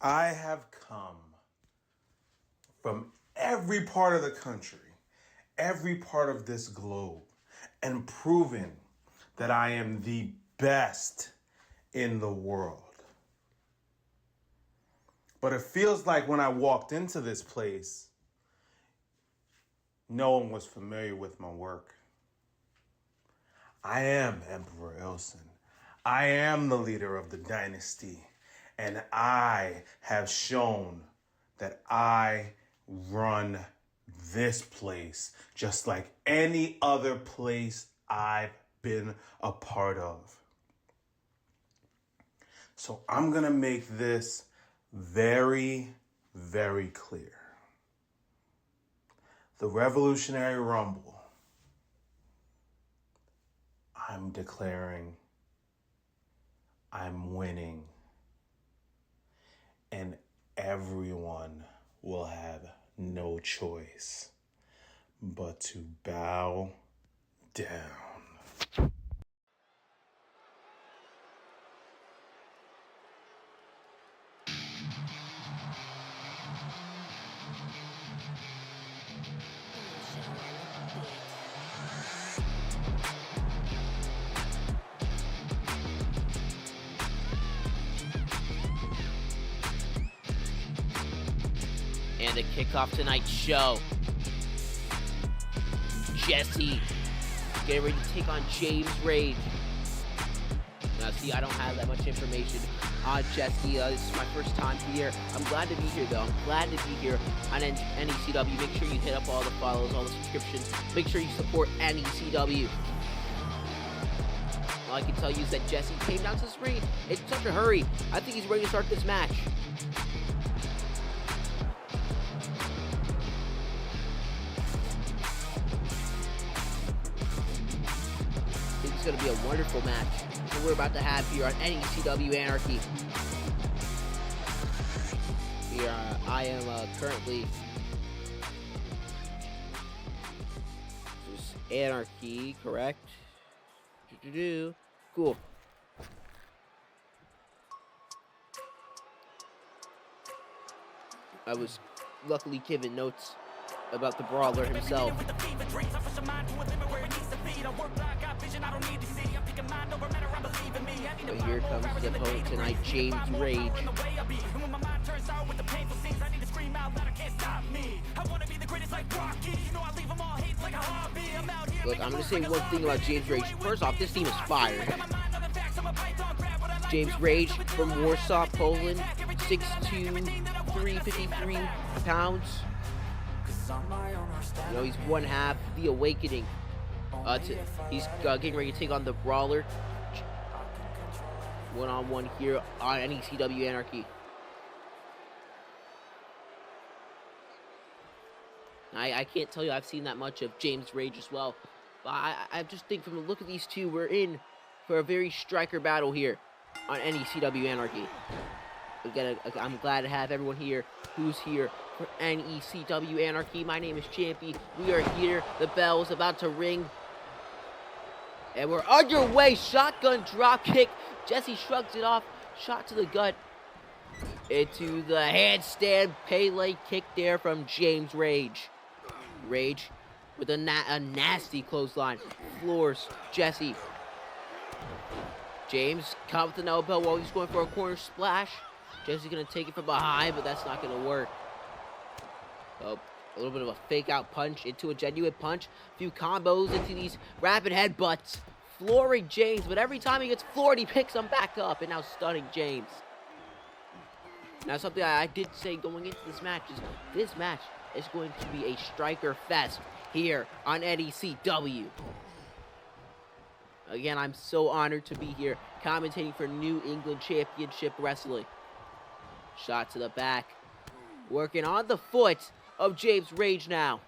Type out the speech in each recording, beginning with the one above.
I have come from every part of the country, every part of this globe, and proven that I am the best in the world. But it feels like when I walked into this place, no one was familiar with my work. I am Emperor Ilsen. I am the leader of the dynasty. And I have shown that I run this place just like any other place I've been a part of. So I'm going to make this very, very clear. The Revolutionary Rumble, I'm declaring I'm winning. And everyone will have no choice but to bow down. And to kick off tonight's show, Jesse getting ready to take on James Rage. Now, see, I don't have that much information on Jesse. This is my first time here. I'm glad to be here, though. I'm glad to be here on NECW. Make sure you hit up all the follows, all the subscriptions. Make sure you support NECW. All I can tell you is that Jesse came down to this ring in such a hurry. I think he's ready to start this match. It's going to be a wonderful match that we're about to have here on NECW Anarchy. Here, I am currently just Anarchy, correct? Cool. I was luckily given notes about the brawler himself. But here comes the opponent tonight, James Rage. Look, I'm going to say one thing about James Rage. First off, this team is fire. James Rage from Warsaw, Poland, 6'2", 353 pounds. You know, he's one half the Awakening. He's getting ready to take on the Brawler. One-on-one here on NECW Anarchy. I can't tell you I've seen that much of James Rage as well. But I just think from the look of these two, we're in for a very striker battle here on NECW Anarchy. Again, I'm glad to have everyone here who's here for NECW Anarchy. My name is Champy. We are here. The bell is about to ring. And we're underway. Shotgun drop kick. Jesse shrugs it off. Shot to the gut. Into the handstand Pele kick there from James Rage. Rage with a nasty clothesline. Floors Jesse. James caught with an elbow while he's going for a corner splash. Jesse's going to take it from behind, but that's not going to work. Oh, a little bit of a fake out punch into a genuine punch. A few combos into these rapid headbutts. Flooring James, but every time he gets floored, he picks him back up. And now stunning James. Now, something I did say going into this match is this match is going to be a striker fest here on NECW. Again, I'm so honored to be here commentating for New England Championship Wrestling. Shot to the back. Working on the foot of James Rage now.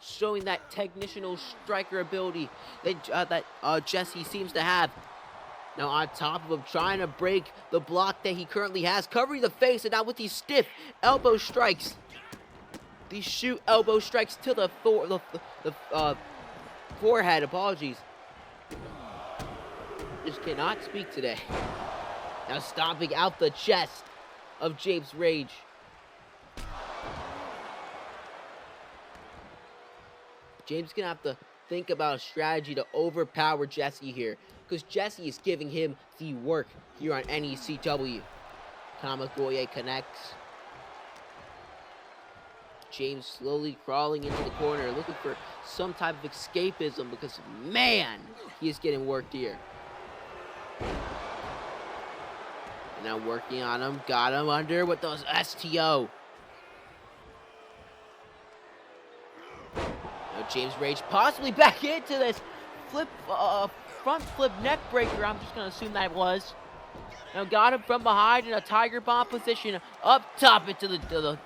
Showing that technical striker ability that Jesse seems to have. Now on top of him, trying to break the block that he currently has. Covering the face, and now with these stiff elbow strikes. These shoot elbow strikes to the forehead. Apologies. Just cannot speak today. Now stomping out the chest of James Rage. James is going to have to think about a strategy to overpower Jesse here, because Jesse is giving him the work here on NECW. Kamigoye connects. James slowly crawling into the corner, looking for some type of escapism, because, man, he is getting worked here. And now working on him. Got him under with those STO. Now James Rage possibly back into this front flip neck breaker. I'm just going to assume that it was. Now got him from behind in a Tiger Bomb position. Up top into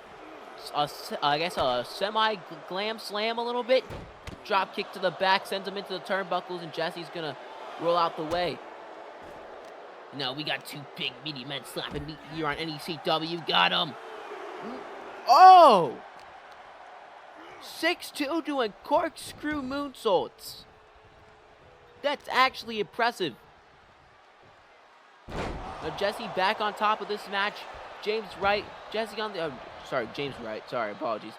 I guess a semi-glam slam a little bit. Drop kick to the back, sends him into the turnbuckles, and Jesse's gonna roll out the way. Now we got two big meaty men slapping meat here on NECW. Got him. Oh! 6'2" doing corkscrew moonsaults. That's actually impressive. Now Jesse back on top of this match. James Wright, Jesse on the, James Wright, apologies.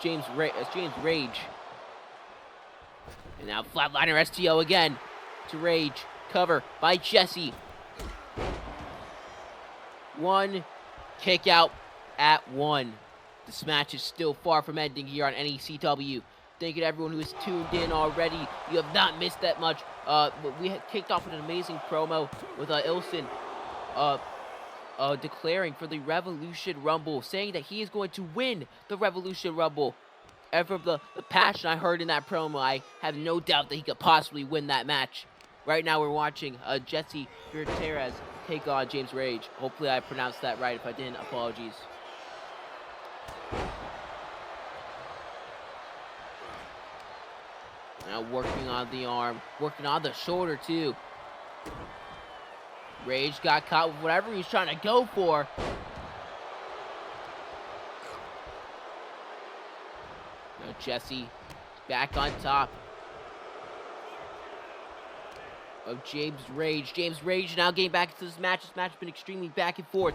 James Rage. And now flatliner STO again to Rage. Cover by Jesse. One kick out at 1. This match is still far from ending here on NECW. Thank you to everyone who has tuned in already. You have not missed that much. We had kicked off with an amazing promo with Ilson declaring for the Revolution Rumble, saying that he is going to win the Revolution Rumble. And from the passion I heard in that promo, I have no doubt that he could possibly win that match. Right now we're watching Jesse Gutierrez take on James Rage. Hopefully I pronounced that right. If I didn't, apologies. Now working on the arm, working on the shoulder too. Rage got caught with whatever he was trying to go for. Now Jesse back on top of James Rage. James Rage now getting back into this match. This match has been extremely back and forth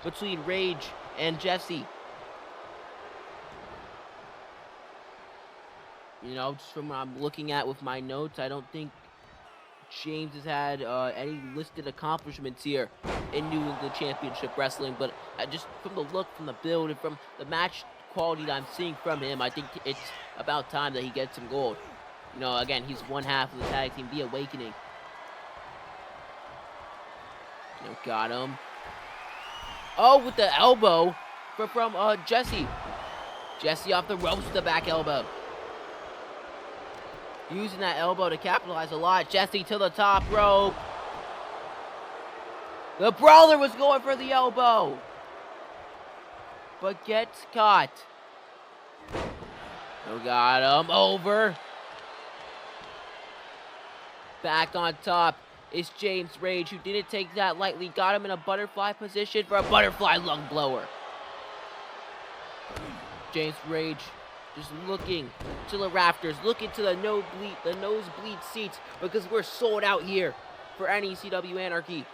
between Rage and Jesse. You know, just from what I'm looking at with my notes, I don't think James has had any listed accomplishments here in New England Championship Wrestling. But just from the look, from the build, and from the match quality that I'm seeing from him, I think it's about time that he gets some gold. You know, again, he's one half of the tag team, The Awakening. You know, got him. Oh, with the elbow from Jesse. Jesse off the ropes with the back elbow. Using that elbow to capitalize a lot. Jesse to the top rope. The Brawler was going for the elbow, but gets caught. Oh, got him. Over. Back on top is James Rage, who didn't take that lightly. Got him in a butterfly position for a butterfly lung blower. James Rage just looking to the rafters, looking to the nosebleed seats, because we're sold out here for NECW Anarchy.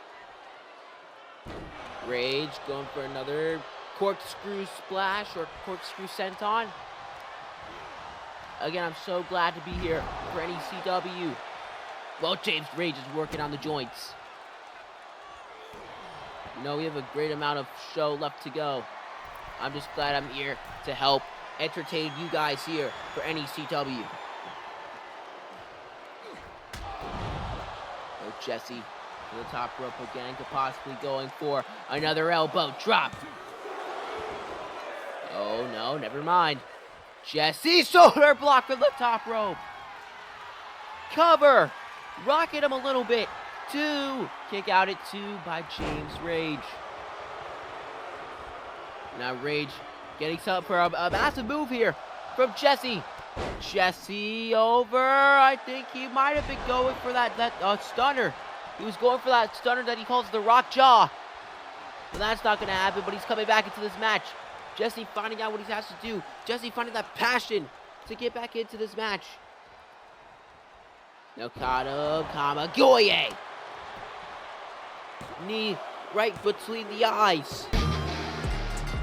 Rage going for another corkscrew splash or corkscrew senton. Again, I'm so glad to be here for NECW. Well, James Rage is working on the joints. You know, we have a great amount of show left to go. I'm just glad I'm here to help entertain you guys here for NECW. Oh, Jesse to the top rope again, could possibly going for another elbow drop. Oh no, never mind. Jesse shoulder block from the top rope. Cover, rocket him a little bit. 2, kick out at 2 by James Rage. Now Rage getting set up for a massive move here from Jesse. Jesse over. I think he might have been going for that stunner. He was going for that stunner that he calls the rock jaw. But that's not going to happen, but he's coming back into this match. Jesse finding out what he has to do. Jesse finding that passion to get back into this match. Now Kata Kamigoye. Knee right between the eyes.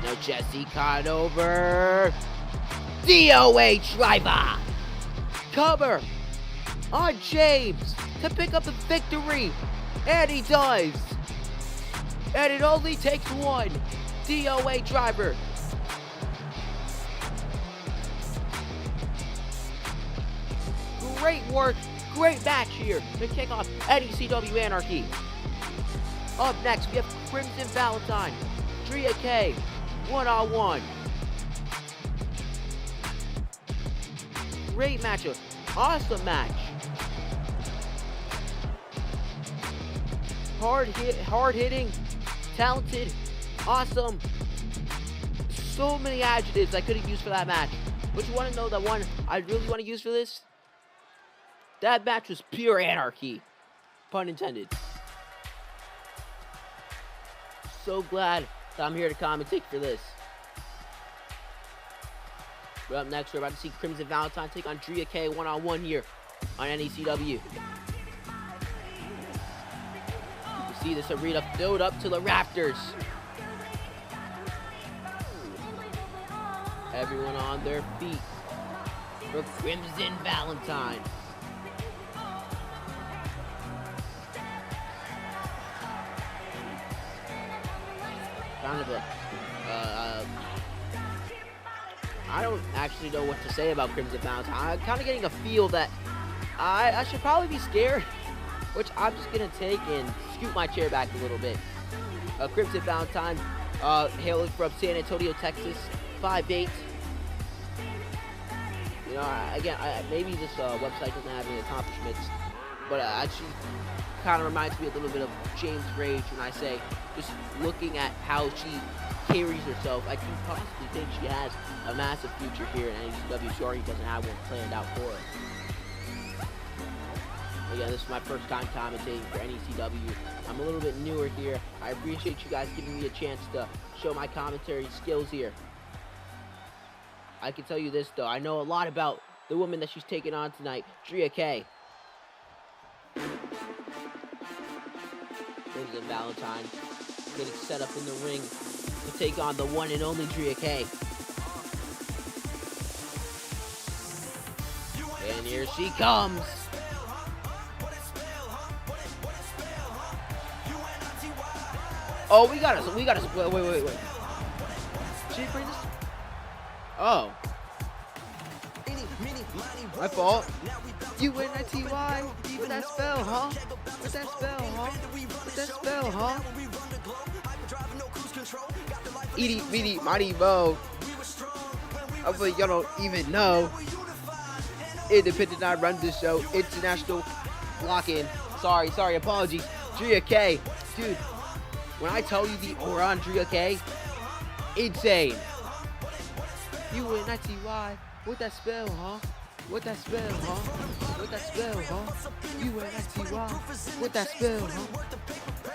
Now Jesse caught over. DOA driver. Cover on James to pick up the victory. And he does. And it only takes one. DOA driver. Great work. Great match here to kick off NECW Anarchy. Up next, we have Crimson Valentine. Drea K. One-on-one. Great matchup. Awesome match. Hard hitting, talented, awesome. So many adjectives I could have used for that match. But you want to know the one I really want to use for this? That match was pure anarchy. Pun intended. So glad that I'm here to commentate for this. But up next, we're about to see Crimson Valentine take on Drea K one-on-one here on NECW. You can see this arena filled up to the rafters. Everyone on their feet for Crimson Valentine. Kind of a, I don't actually know what to say about Crimson Valentine. I'm kind of getting a feel that I should probably be scared, which I'm just going to take and scoot my chair back a little bit. Crimson Valentine, hailing from San Antonio, Texas, 5'8". You know, again, maybe this website doesn't have any accomplishments, but actually kind of reminds me a little bit of James Rage when I say, just looking at how she carries herself, I can possibly think she has a massive future here in NECW. She already doesn't have one planned out for her. Again, this is my first time commentating for NECW. I'm a little bit newer here. I appreciate you guys giving me a chance to show my commentary skills here. I can tell you this, though. I know a lot about the woman that she's taking on tonight, Drea K. Crimson Valentine getting set up in the ring to take on the one and only Drea K. And here she comes. Oh, we got us. Wait. She bring this? Oh. My fault. UNITY. With that spell, huh? With that spell, huh? With that spell, huh? Edie, meaty, mighty, mo. Hopefully y'all don't even know. Independent, I run this show. International lock-in. Sorry, apologies. Drea K. Dude, when I tell you the aura on Drea K, insane. UNITY. With that spell, huh? With that spell, huh? With that spell, huh? UNITY. With that spell, huh?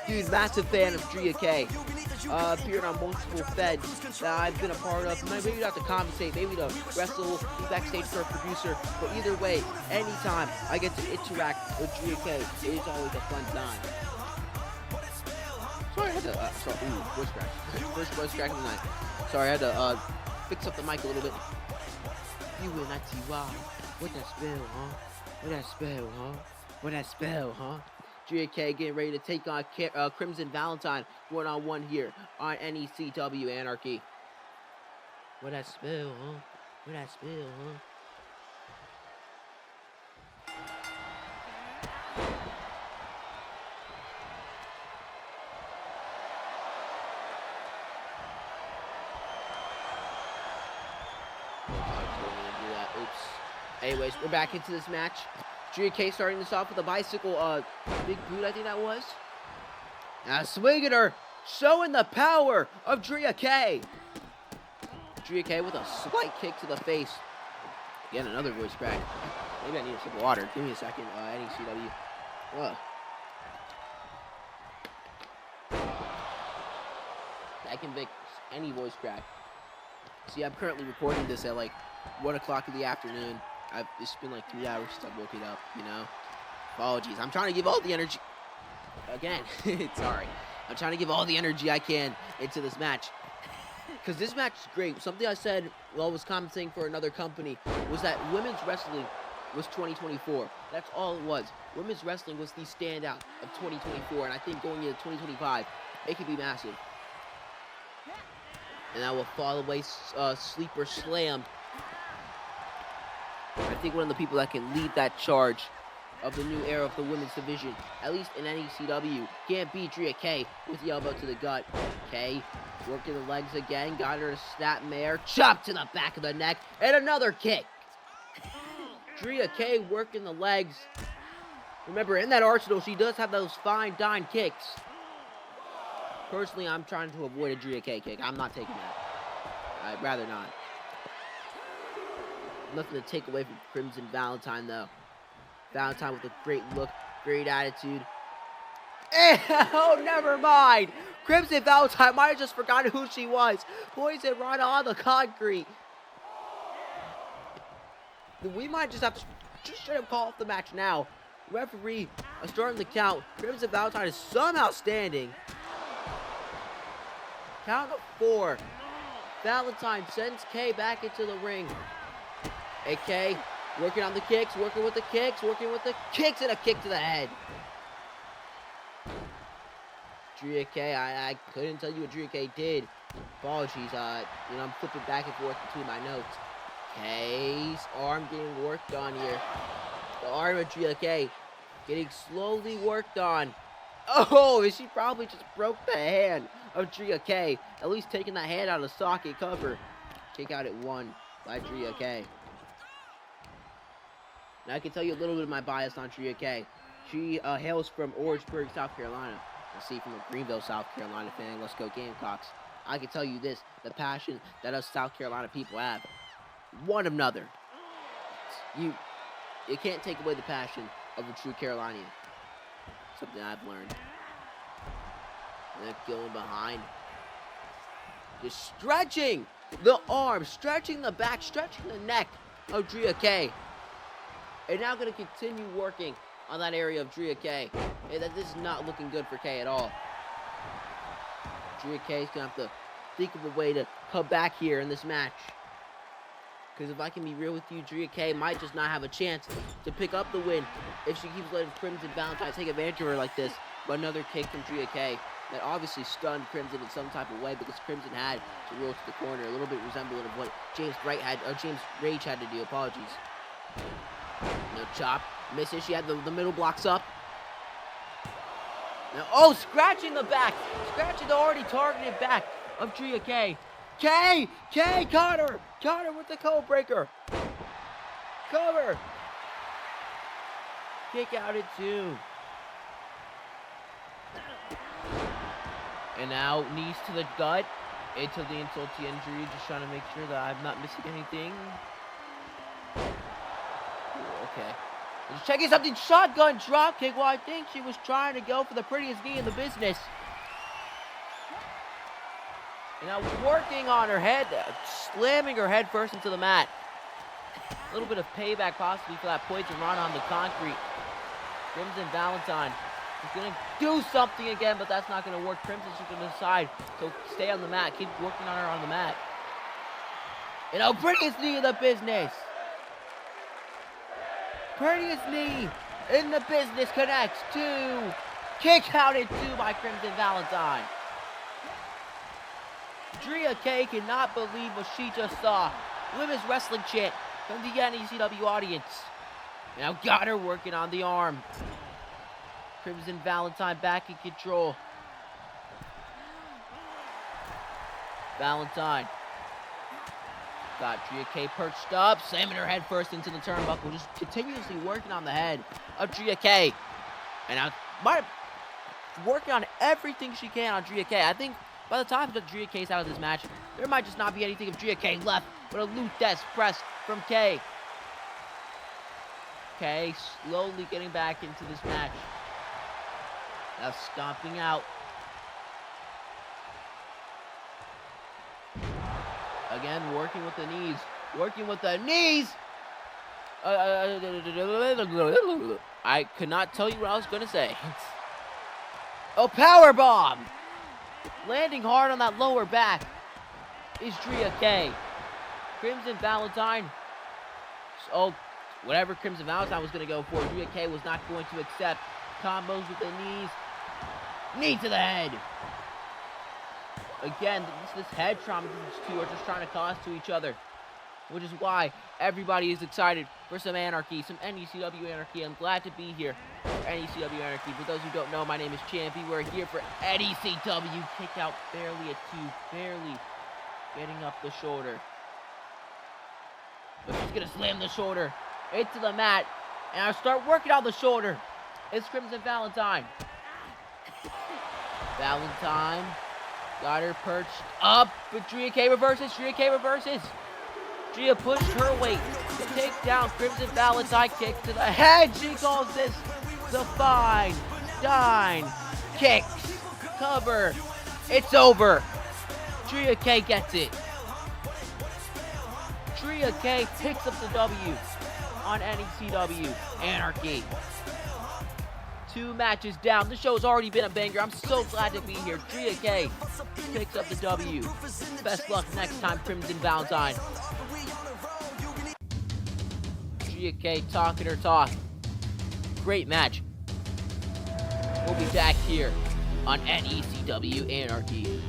Dude, massive fan of Drea K. Appeared on multiple feds that I've been a part of. Maybe not to compensate, maybe to wrestle, be backstage for a producer. But either way, anytime I get to interact with Drea K, it is always a fun time. Sorry, I had to, voice crack. First voice crack of the night. Sorry, I had to, fix up the mic a little bit. UNITY. What that spell, huh? What that spell, huh? What that spell, huh? Drea K getting ready to take on Crimson Valentine one-on-one here on NECW Anarchy. What that spell, huh? What that spell, huh? Anyways, we're back into this match. Drea K starting this off with a bicycle, big boot, I think that was. Now swinging her, showing the power of Drea K. Drea K with a slight kick to the face. Again, another voice crack. Maybe I need a sip of water. Give me a second, NECW. Ugh. That can fix any voice crack. See, I'm currently recording this at like 1 o'clock in the afternoon. It's been like 3 hours since I've woken up, you know. Apologies. I'm trying to give all the energy. Again, sorry. I'm trying to give all the energy I can into this match. because this match is great. Something I said while I was commenting for another company was that women's wrestling was 2024. That's all it was. Women's wrestling was the standout of 2024, and I think going into 2025, it could be massive. And I will fall away sleeper slam. I think one of the people that can lead that charge of the new era of the women's division, at least in NECW, can't beat Drea K with the elbow to the gut. K working the legs again, got her to snapmare, chop to the back of the neck, and another kick. Drea K working the legs. Remember, in that arsenal, she does have those fine dime kicks. Personally, I'm trying to avoid a Drea K kick. I'm not taking that. I'd rather not. Nothing to take away from Crimson Valentine, though. Valentine with a great look, great attitude. Oh, never mind. Crimson Valentine might have just forgotten who she was. Poison right on the concrete. We might just have to just straight up call off the match now. Referee starting the count. Crimson Valentine is somehow standing. Count of 4. Valentine sends K back into the ring. AK working on the kicks, working with the kicks, and a kick to the head. Drea K, I couldn't tell you what Drea K did. Apologies, I'm flipping back and forth between my notes. K's arm getting worked on here. The arm of Drea K getting slowly worked on. Oh, she probably just broke the hand of Drea K. At least taking that hand out of the socket cover. Kick out at 1 by Drea K. Now I can tell you a little bit of my bias on Drea K. She hails from Orangeburg, South Carolina. Let's see, from a Greenville, South Carolina fan. Let's go Gamecocks. I can tell you this, the passion that us South Carolina people have. One another. You can't take away the passion of a true Carolinian. Something I've learned. And then going behind. Just stretching the arm, stretching the back, stretching the neck of Drea K. And now going to continue working on that area of Drea K. Hey, this is not looking good for K at all. Drea K is going to have to think of a way to come back here in this match. Because if I can be real with you, Drea K might just not have a chance to pick up the win if she keeps letting Crimson Valentine take advantage of her like this. But another kick from Drea K that obviously stunned Crimson in some type of way because Crimson had to roll to the corner, a little bit resembling of what James Rage had to do. Apologies. No chop. Misses. She had the middle blocks up. Now, scratching the back. Scratching the already targeted back of Drea K. K caught her. Caught her with the code breaker. Cover. Kick out at 2. And now knees to the gut. Into the insult to injury. Just trying to make sure that I'm not missing anything. Okay. Just checking something. Shotgun drop kick. Well, I think she was trying to go for the prettiest knee in the business. And now working on her head. Slamming her head first into the mat. A little bit of payback possibly for that poison run on the concrete. Crimson Valentine is going to do something again, but that's not going to work. Crimson's just going to decide to stay on the mat. Keep working on her on the mat. And now prettiest knee in the business. Prettiest knee in the business connects to kick out at 2 by Crimson Valentine. Drea K cannot believe what she just saw. Women's wrestling chant from the NECW audience. Now got her working on the arm. Crimson Valentine back in control. Valentine. Got Drea K perched up, slamming her head first into the turnbuckle, just continuously working on the head of Drea K. And now working on everything she can on Drea K. I think by the time that Drea K's out of this match, there might just not be anything of Drea K left but a Luthes press from K. K slowly getting back into this match. Now stomping out. Again, working with the knees. Working with the knees! I could not tell you what I was going to say. A power bomb! Landing hard on that lower back. is Drea K. Crimson Valentine. Oh, whatever Crimson Valentine was going to go for, Drea K was not going to accept. Combos with the knees. Knee to the head. Again, this head trauma these two are just trying to cause to each other, which is why everybody is excited for some Anarchy, some NECW Anarchy. I'm glad to be here for NECW Anarchy. For those who don't know, my name is Champy. We're here for NECW. Kick out barely a 2, barely getting up the shoulder. But she's going to slam the shoulder into the mat, and I'll start working on the shoulder. It's Crimson Valentine. Valentine got her perched up, but Drea K reverses. Drea K reverses. Drea pushed her weight to take down Crimson Valentine. Kick to the head. She calls this the fine dine. Kicks. Cover. It's over. Drea K gets it. Drea K picks up the W on NECW Anarchy. 2 matches down. The show's already been a banger. I'm so glad to be here. Drea K picks up the W. Best luck next time, Crimson Valentine. Drea K talking her talk. Great match. We'll be back here on NECW Anarchy.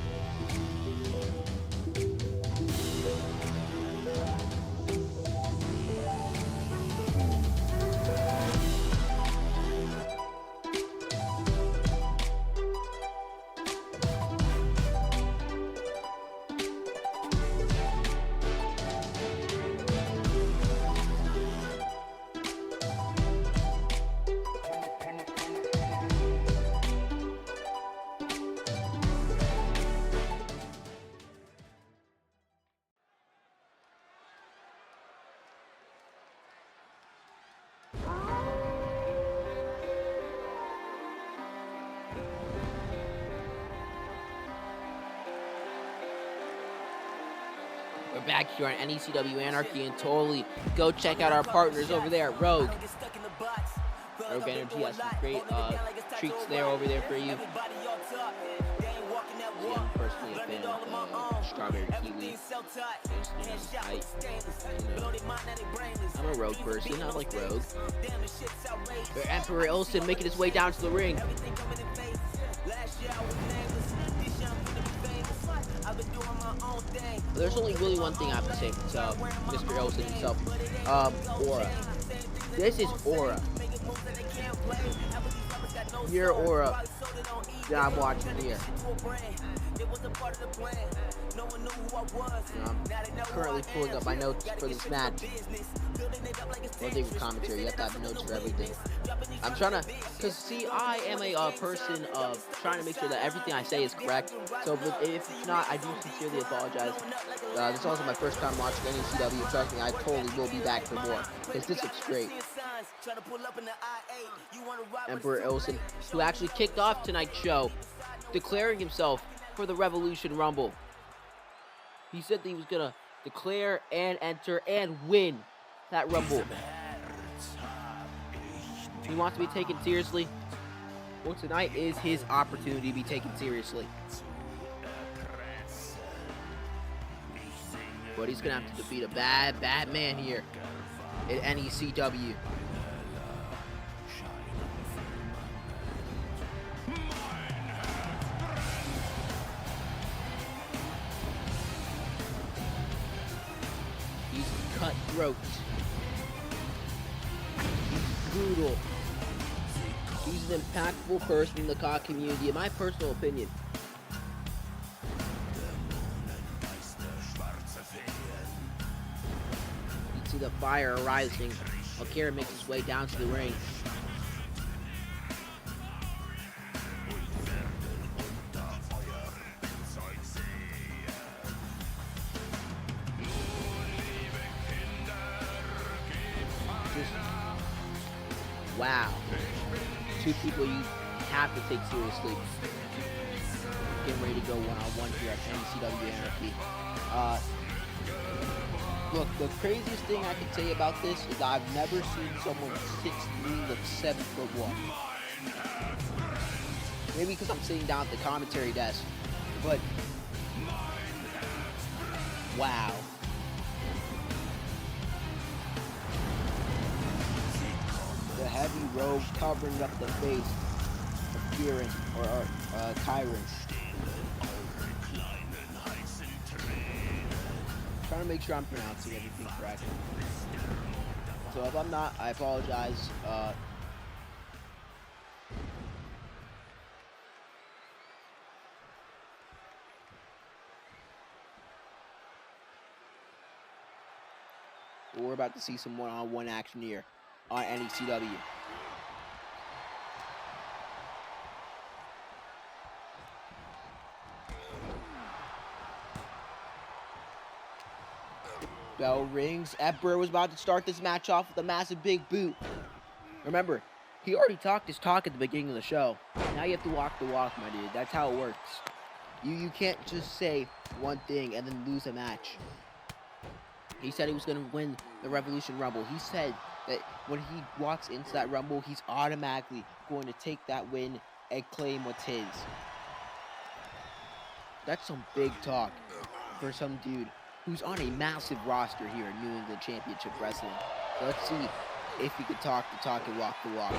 We're back here on NECW Anarchy, and totally go check out our partners over there at Rogue. Rogue Energy has some great treats there over there for you. I'm personally a fan of strawberry kiwi. I'm a Rogue person. I like Rogue. Emperor Olsen making his way down to the ring. There's only really one thing I have to say to Mr. Olsen himself. Aura. This is Aura. Your Aura that I'm watching here. I'm currently pulling up my notes for this match. One thing with commentary, you have to have notes for everything. I'm trying to, because see, I am a person of trying to make sure that everything I say is correct. So if it's not, I do sincerely apologize. This is also my first time watching NECW. Trust me, I totally will be back for more, because this looks great. Emperor Olsen, who actually kicked off tonight's show, declaring himself for the Revolution Rumble. He said that he was gonna declare and enter and win that Rumble. He wants to be taken seriously. Well, tonight is his opportunity to be taken seriously. But he's gonna have to defeat a bad man here at NECW. He's cutthroat. He's brutal. He's an impactful person in the COD community, in my personal opinion. You can see the fire arising. Akira makes his way down to the ring. Wow. 2 people you have to take seriously. Getting ready to go one-on-one here at NECW Anarchy. Look, the craziest thing I can say about this is I've never seen someone 6'3" look 7'1". Maybe because I'm sitting down at the commentary desk, but Wow. The heavy robe covering up the face of Kieran, or Kyron. Trying to make sure I'm pronouncing everything correctly. So if I'm not, I apologize. We're about to see some one-on-one action here on NECW. Bell rings. Emperor was about to start this match off with a massive big boot. Remember, he already talked his talk at the beginning of the show. Now you have to walk the walk, my dude. That's how it works. You can't just say one thing and then lose a match. He said he was going to win the Revolution Rumble. He said that when he walks into that Rumble, he's automatically going to take that win and claim what's his. That's some big talk for some dude who's on a massive roster here in New England Championship Wrestling. So let's see if he can talk the talk and walk the walk.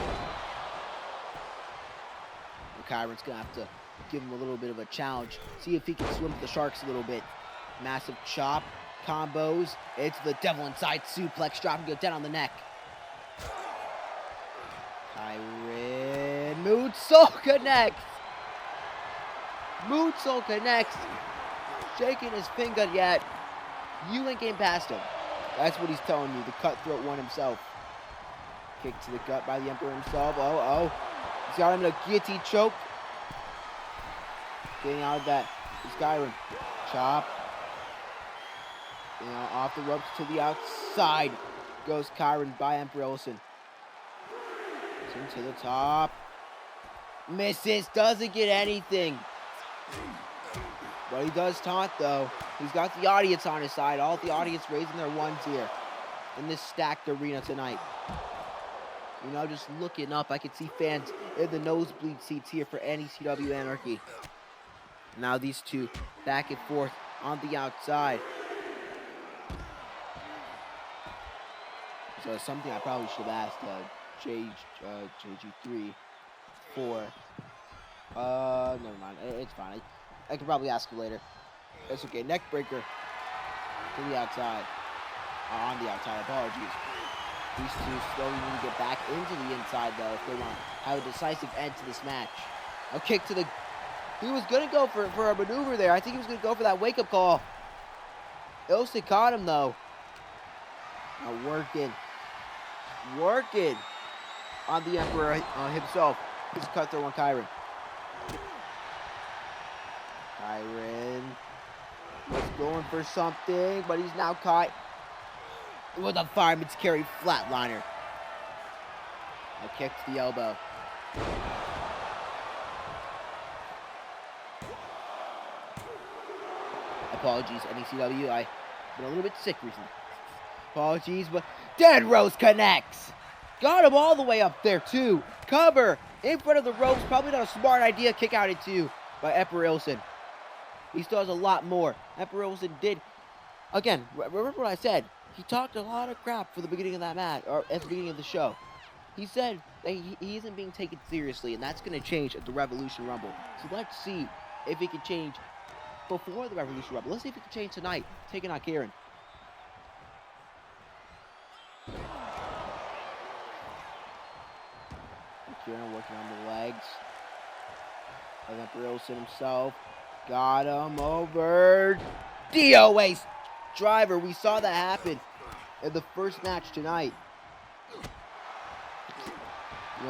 And Kyron's going to have to give him a little bit of a challenge. See if he can swim with the Sharks a little bit. Massive chop. Combos. It's the devil inside suplex. Drop and go down on the neck. Kyron. Moonsault connects. Moonsault connects. Shaking his finger yet. You ain't getting past him. That's what he's telling you. The cutthroat one himself. Kick to the gut by the Emperor himself. Oh. He's got him in a guillotine choke. Getting out of that is Kyron. Chop. Off the ropes to the outside goes Kyron by Emperor Olsen. To the top. Misses. Doesn't get anything. But he does taunt, though. He's got the audience on his side. All the audience raising their ones here in this stacked arena tonight. Just looking up, I can see fans in the nosebleed seats here for NECW Anarchy. Now these two back and forth on the outside. So something I probably should have asked JG3 for. Never mind. It's fine. I can probably ask you later. It's okay. Neck breaker to the outside. On the outside. Apologies. These two slowly need to get back into the inside, though, if they want to have a decisive end to this match. A kick to the... He was going to go for a maneuver there. I think he was going to go for that wake-up call. Ilse caught him, though. Now working on the Emperor himself. He's a cutthroat on Kyron. Kyron was going for something, but he's now caught with a fireman's carry flatliner. A kick to the elbow. Apologies, NECW. I've been a little bit sick recently. Apologies, but Dead Rose connects. Got him all the way up there, too. Cover in front of the ropes. Probably not a smart idea. Kick out at two by Emperor Olsen. He still has a lot more. Emperor Olsen did. Again, remember what I said. He talked a lot of crap for the beginning of that match, or at the beginning of the show. He said that he isn't being taken seriously, and that's going to change at the Revolution Rumble. So let's see if he can change before the Revolution Rumble. Let's see if he can change tonight, taking on Kieran. Kieran working on the legs of Emperor Olsen himself. Got him over. DOA driver. We saw that happen in the first match tonight.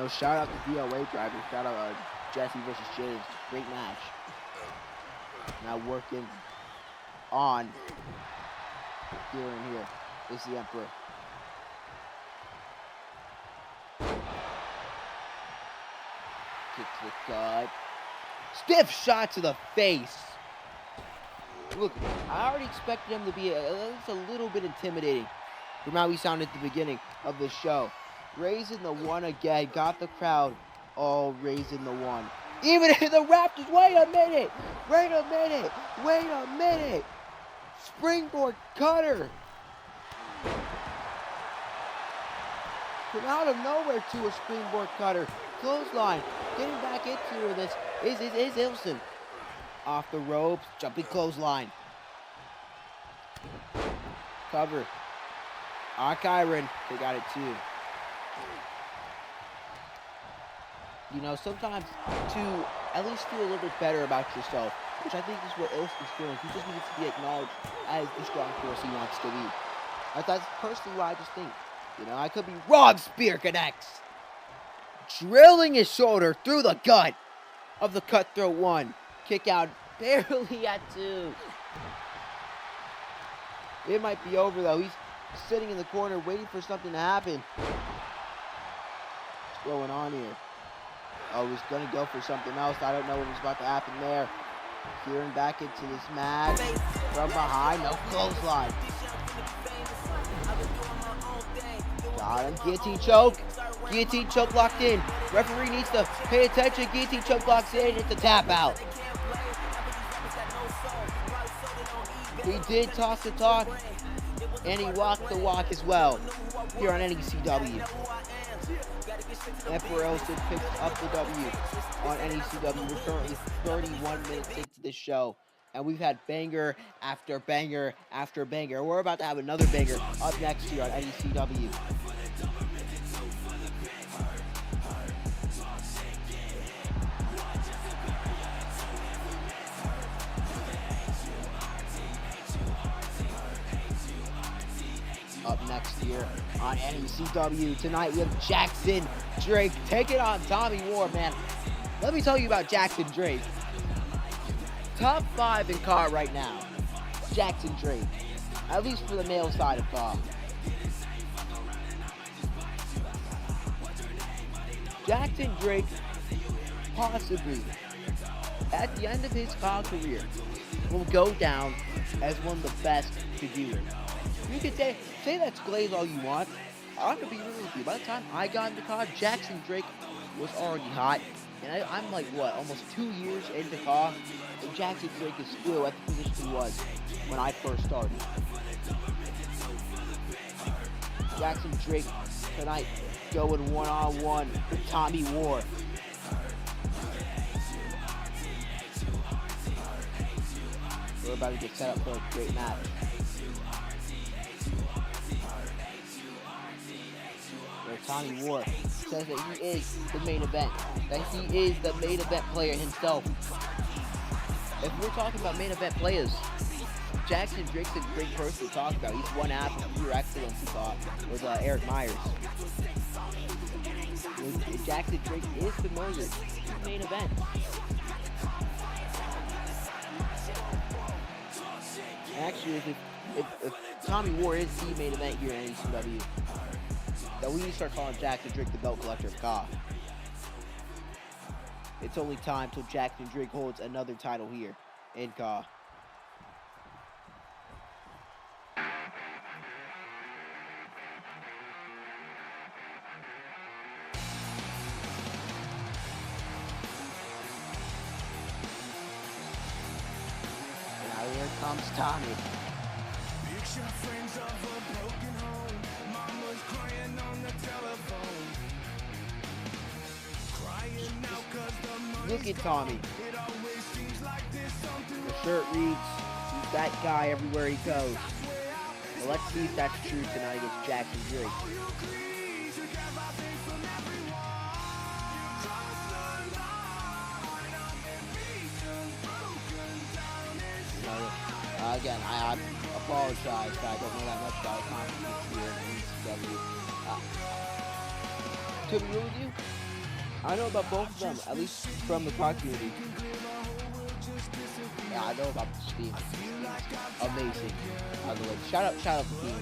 Shout out to DOA driver. Shout out Jesse versus James. Great match. Now working on Kieran here is the Emperor. Kick to the gut. Stiff shot to the face. Look, I already expected him to be at least a little bit intimidating from how he sounded at the beginning of the show. Raising the one again. Got the crowd all raising the one. Even in the Raptors. Wait a minute. Springboard cutter. From out of nowhere to a springboard cutter. Clothesline. Getting back into this is Ilson. Off the ropes. Jumping clothesline. Cover. Kyron. They got it too. You know, sometimes to at least feel a little bit better about yourself, which I think is what Ilson's feeling. He just needs to be acknowledged as the strong force he wants to be. That's personally what I just think. You know, I could be wrong. Spear connects. Drilling his shoulder through the gut of the Cutthroat one. Kick out barely at 2. It might be over though. He's sitting in the corner waiting for something to happen. What's going on here? Oh, he's going to go for something else. I don't know what was about to happen there. Kieran back into this match. From behind. No clothesline. Got him. Guillotine choke. Guillotine choke locked in. Referee needs to pay attention. Guillotine choke locks in. It's a tap out. He did talk the talk. And he walked the walk as well. Here on NECW. Emperor Elson picks up the W on NECW. We're currently 31 minutes into this show. And we've had banger after banger after banger. We're about to have another banger up next here on NECW. Up next here on NECW. Tonight we have Jackson Drake taking on Tommy Ward, man. Let me tell you about Jackson Drake. Top 5 in CAW right now. Jackson Drake. At least for the male side of CAW. Jackson Drake, possibly, at the end of his CAW career, will go down as one of the best to do it. You can say that's glaze all you want. I'm going to be real with you. By the time I got into CAW, Jackson Drake was already hot. And I'm like, what, almost 2 years into CAW? And Jackson Drake is still at the position he was when I first started. Jackson Drake tonight going one-on-one with Tommy Ward. We're about to get set up for a great match. Where Tommy Ward says that he is the main event, that he is the main event player himself. If we're talking about main event players, Jackson Drake's a great person to talk about. He's one half of pure excellence, he thought, with Eric Myers. Jackson Drake is familiar with the main event. Actually, if Tommy Ward is the main event here in ECW, then we need to start calling Jackson Drake the belt collector of CAW. It's only time till Jackson Drake holds another title here in CAW. Now here comes Tommy. Look at Tommy. The shirt reads, he's that guy everywhere he goes. Well, let's see if that's true tonight against Jackson Drake. Again, I apologize that I don't know that much about confidence here in ECW. To be real with you, I know about both of them, at least from the CAW community. Yeah, I know about the Steam. Amazing. By the way, shout out to Steam.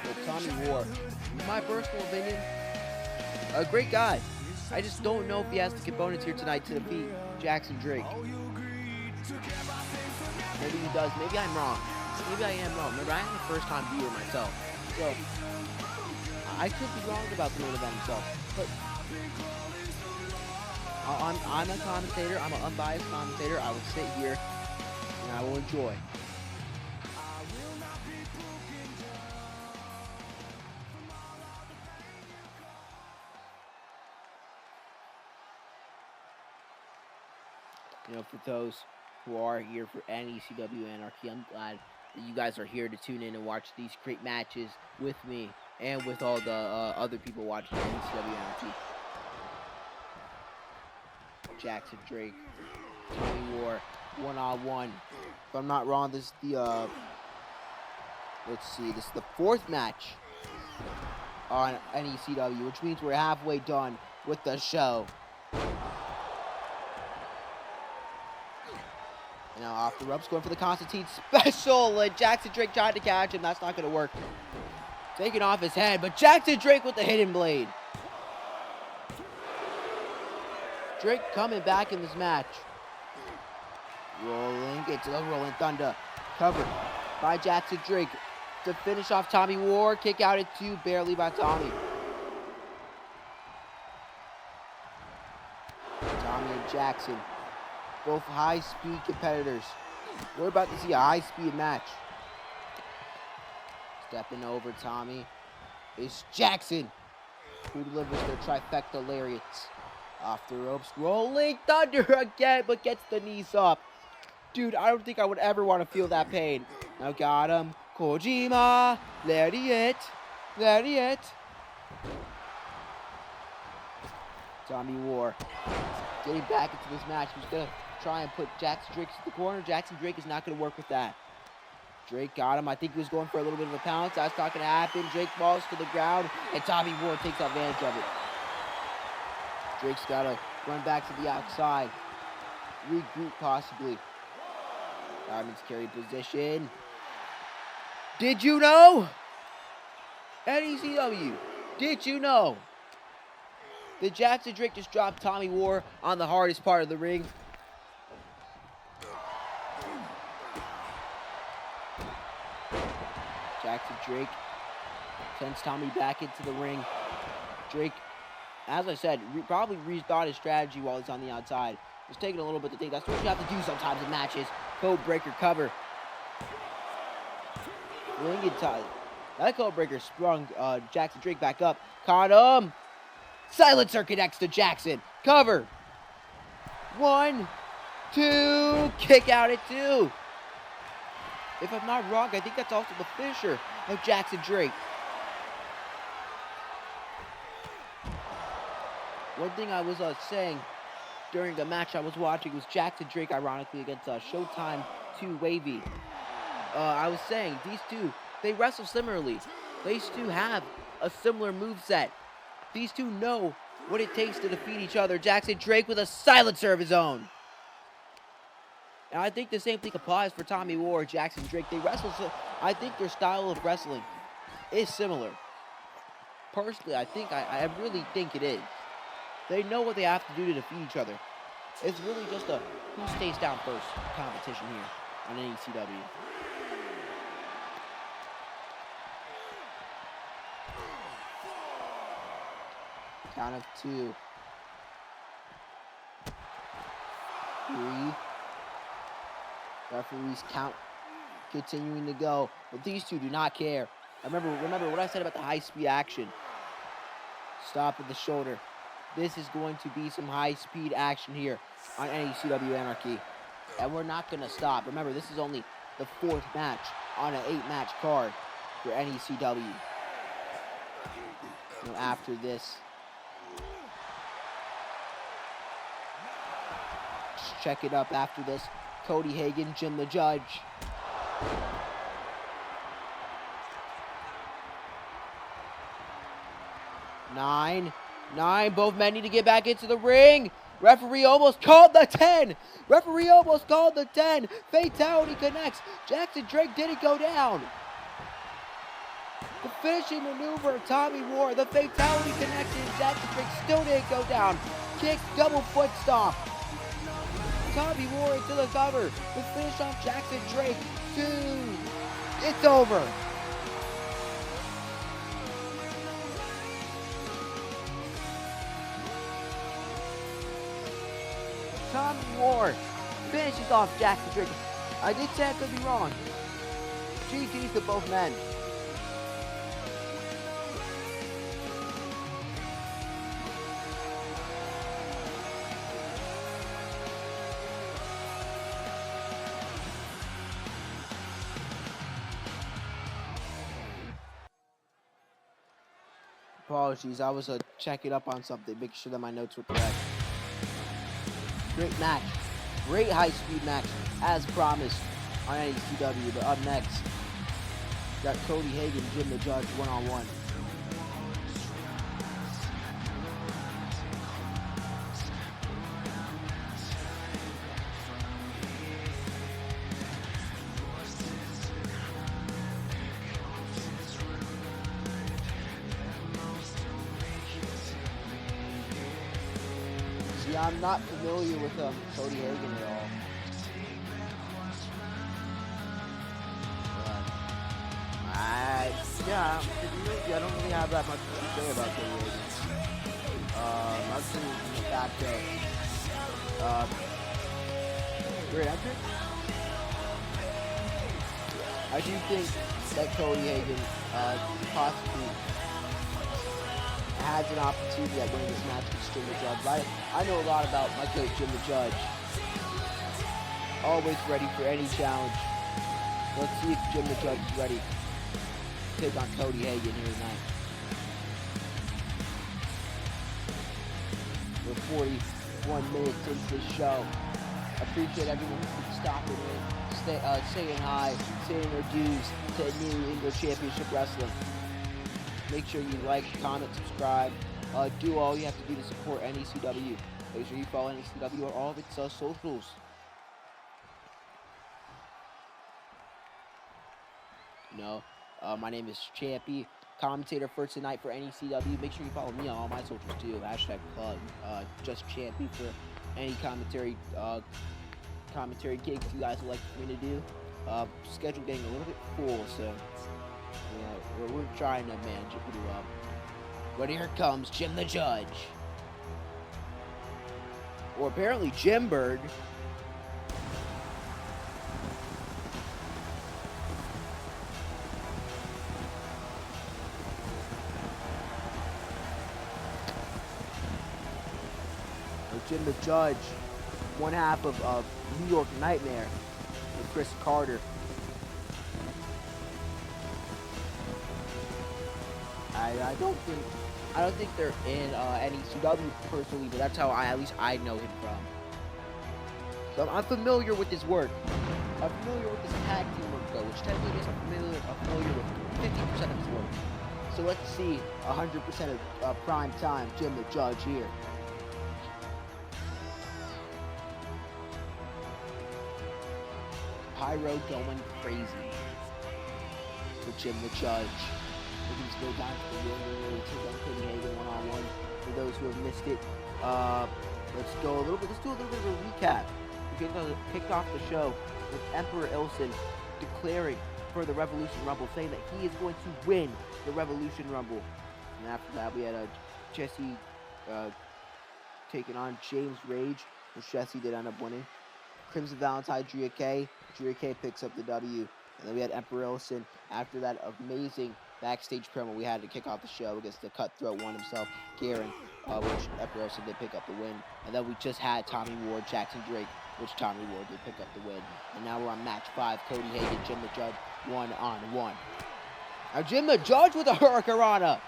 But Tommy Ward, in my personal opinion, a great guy. I just don't know if he has the components here tonight to defeat Jackson Drake. Maybe he does. Maybe I'm wrong. Maybe I am wrong. Remember, I am a first-time viewer myself. So, I could be wrong about the main event himself. But I'm a commentator. I'm an unbiased commentator. I will sit here and I will enjoy. You know, for those who are here for NECW Anarchy, I'm glad that you guys are here to tune in and watch these great matches with me and with all the other people watching NECW Anarchy. Jackson Drake, Tommy War, one-on-one. If I'm not wrong, this is the, let's see, this is the 4th match on NECW, which means we're halfway done with the show. Now off the ropes, going for the Constantine special, and Jackson Drake tried to catch him. That's not going to work. Taking off his head, but Jackson Drake with the hidden blade. Drake coming back in this match. Rolling into the Rolling Thunder. Covered by Jackson Drake to finish off Tommy War. Kick out at 2, barely by Tommy. Tommy and Jackson, both high-speed competitors. We're about to see a high-speed match. Stepping over Tommy is Jackson, who delivers the trifecta lariats. Off the ropes, Rolling Thunder again, but gets the knees up. Dude, I don't think I would ever want to feel that pain. Now got him. Kojima, lariat. Tommy War getting back into this match. He's going to try and put Jackson Drake to the corner. Jackson Drake is not going to work with that. Drake got him. I think he was going for a little bit of a pounce. That's not going to happen. Drake falls to the ground, and Tommy War takes advantage of it. Drake's got to run back to the outside. Regroup, possibly. Diamond's carry position. Did you know? NECW, did you know that Jackson Drake just dropped Tommy War on the hardest part of the ring? Jackson Drake sends Tommy back into the ring. Drake, as I said, probably rethought his strategy while he's on the outside. It's taking a little bit to think. That's what you have to do sometimes in matches. Code breaker cover. Ring and tie. That code breaker sprung Jackson Drake back up. Caught him. Silencer connects to Jackson. Cover. 1, 2. Kick out at 2. If I'm not wrong, I think that's also the finisher of Jackson Drake. One thing I was saying during the match I was watching was Jackson Drake, ironically, against Showtime 2 Wavy. I was saying, these two, they wrestle similarly. These two have a similar moveset. These two know what it takes to defeat each other. Jackson Drake with a silencer of his own. And I think the same thing applies for Tommy War, Jackson Drake. They wrestle, so I think their style of wrestling is similar. Personally, I really think it is. They know what they have to do to defeat each other. It's really just a who stays down first competition here on NECW. Count of 2. 3. Referees count continuing to go, but these two do not care. Remember what I said about the high-speed action. Stop at the shoulder. This is going to be some high-speed action here on NECW Anarchy, and we're not going to stop. Remember, this is only the 4th match on an 8-match card for NECW. Now, after this, just check it up after this. Cody Hagan, Jim the Judge. Nine, both men need to get back into the ring. Referee almost called the 10. Fatality connects. Jackson Drake didn't go down. The finishing maneuver of Tommy War. The fatality connection. Jackson Drake still didn't go down. Kick, double foot stomp. Tommy War into the cover. The finish on Jackson Drake. 2. It's over. Tommy War finishes off Jackson Drake. I did say I could be wrong. GG's to both men. Apologies, I was checking up on something, making sure that my notes were correct. Great match. Great high-speed match, as promised on NECW. But up next, got Cody Hagan, Jim the Judge, one-on-one. See, I'm not familiar with Cody Hagan at all. I don't really have that much to say about Cody Hagan. I've seen the fact that great actor. I do think that Cody Hagan possibly has an opportunity at winning this match against Jim the Judge. I know a lot about my coach, Jim the Judge. Always ready for any challenge. Let's see if Jim the Judge is ready to take on Cody Hagan here tonight. We're 41 minutes into the show. I appreciate everyone who's been stopping in, saying hi, saying their dues to New England Championship Wrestling. Make sure you like, comment, subscribe. Do all you have to do to support NECW. Make sure you follow NECW on all of its socials. My name is Champy, commentator for tonight for NECW. Make sure you follow me on all my socials too. Hashtag plug, just Champy for any commentary gigs you guys would like for me to do. Schedule getting a little bit full, so we're trying to manage it pretty well. But here comes Jim the Judge. Or apparently Jim Bird. Jim the Judge, one half of New York Nightmare with Chris Carter. I don't think they're in NECW personally, but that's how at least I know him from. So I'm familiar with his work. I'm familiar with his tag team work though, which technically means I'm familiar with 50% of his work. So let's see 100% of prime time Jim the Judge here. Pyro going crazy for Jim the Judge. Looking to go down to the ring and take on Cody Hagan one-on-one. For those who have missed it, let's do a little bit of a recap. We're going to kick off the show with Emperor Ilsen declaring for the Revolution Rumble, saying that he is going to win the Revolution Rumble. And after that, we had Jesse taking on James Rage, which Jesse did end up winning. Crimson Valentine, Drea K picks up the W. And then we had Emperor Ilsen after that amazing backstage promo we had to kick off the show against the cutthroat one himself, Garen, which Emperor Ilsen did pick up the win. And then we just had Tommy Ward, Jackson Drake, which Tommy Ward did pick up the win. And now we're on match 5, Cody Hagan, Jim the Judge, one-on-one. Now Jim the Judge with a Hurricanrana.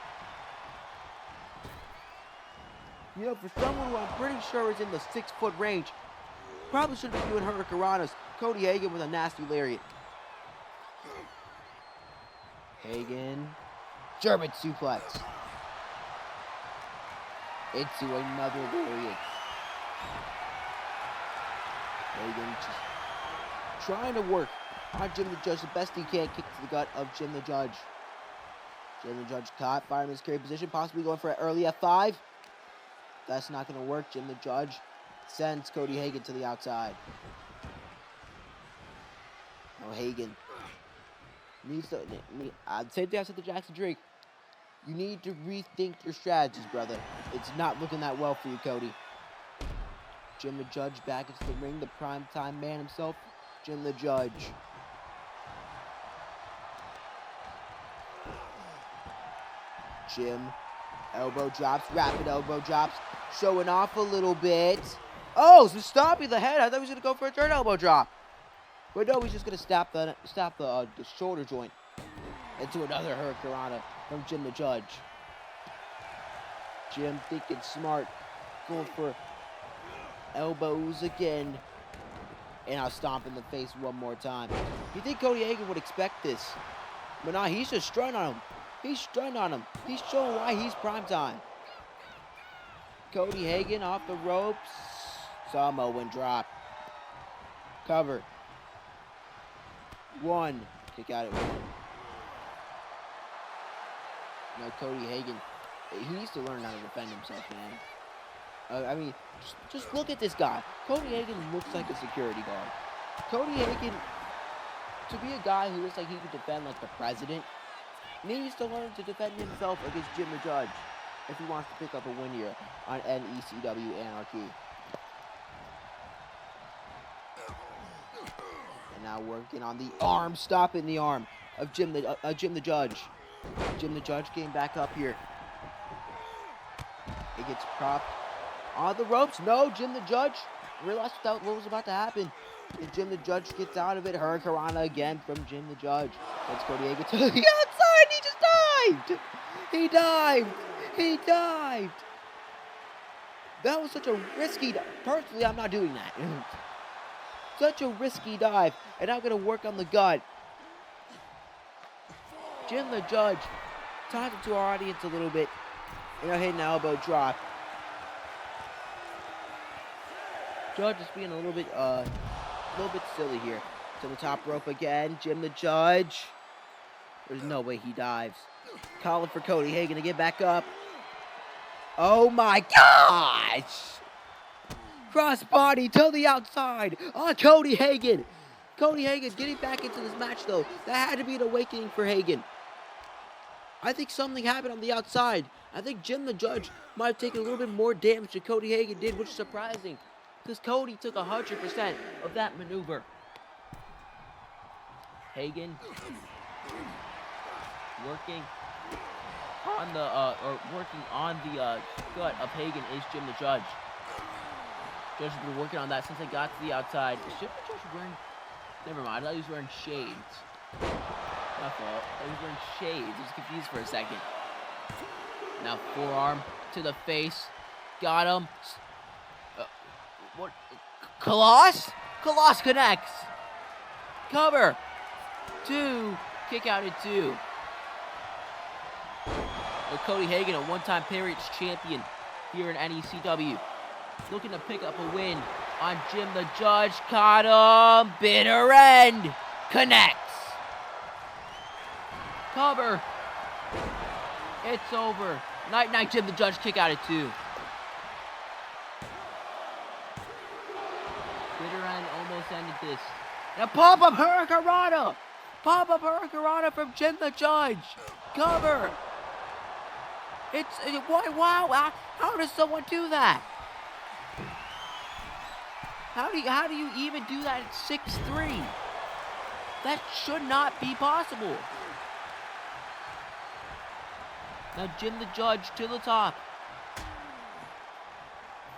You know, for someone who I'm pretty sure is in the 6-foot range, probably should be doing Hurricanranas. Cody Hagan with a nasty lariat. Hagan, German suplex. Into another lariat. Hagan just trying to work on Jim the Judge the best he can. Kick to the gut of Jim the Judge. Jim the Judge caught, fireman's carry position, possibly going for an early F5. That's not going to work. Jim the Judge sends Cody Hagan to the outside. Now Hagan needs to... same thing I said to Jackson Drake. You need to rethink your strategies, brother. It's not looking that well for you, Cody. Jim the Judge back into the ring. The primetime man himself Jim the Judge. Jim, elbow drops, rapid elbow drops, showing off a little bit. Oh, so stopping the head. I thought he was going to go for a third elbow drop. But no, he's just going to stop the shoulder joint into another hurricanrana from Jim the Judge. Jim thinking smart, going for elbows again. And I'll stomp in the face one more time. You think Cody Hagan would expect this? But nah, he's just strutting on him. He's strutting on him. He's showing why he's prime time. Cody Hagan off the ropes. Samoan drop. Cover. One. Kick out at one. Now Cody Hagan, he needs to learn how to defend himself, man. I mean, just look at this guy. Cody Hagan looks like a security guard. Cody Hagan, to be a guy who looks like he could defend like the president, needs to learn to defend himself against Jim the Judge if he wants to pick up a win here on NECW Anarchy. And now working on the arm, stopping the arm of Jim the Judge. Jim the Judge getting back up here. It gets propped on the ropes. No, Jim the Judge realized what was about to happen. And Jim the Judge gets out of it. Hurricanrana again from Jim the Judge. That's Cody Hagan to the outside. He just dived. He dived. He dived. That was such a risky dive. Personally, I'm not doing that. Such a risky dive. And I'm going to work on the gut. Jim the Judge talking to our audience a little bit. You know, hitting an elbow drop. Judge is being a little bit silly here. To the top rope again. Jim the Judge. There's no way he dives. Calling for Cody Hagan to get back up. Oh my gosh! Cross body to the outside on Cody Hagan. Cody Hagan getting back into this match though. That had to be an awakening for Hagan. I think something happened on the outside. I think Jim the Judge might have taken a little bit more damage than Cody Hagan did, which is surprising. Because Cody took 100% of that maneuver. Hagan working on the gut of Hagan is Jim the Judge. Judge has been working on that since they got to the outside. Is Jim the Judge wearing... Never mind, I thought he was wearing shades. My fault. I was wearing shades. I was confused for a second. Now forearm to the face. Got him. What? Koloss? Koloss connects. Cover. 2. Kick out at 2. But Cody Hagan, a one-time Patriots champion here in NECW. Looking to pick up a win on Jim the Judge. Caught him. Bitter end. Connects. Cover. It's over. Night, Jim the Judge. Kick out at 2. Bitter end almost ended this. Now pop-up hurricanrana. Pop-up hurricanrana from Jim the Judge. Cover. Wow. How does someone do that? How do you even do that at 6'3"? That should not be possible. Now Jim the Judge to the top.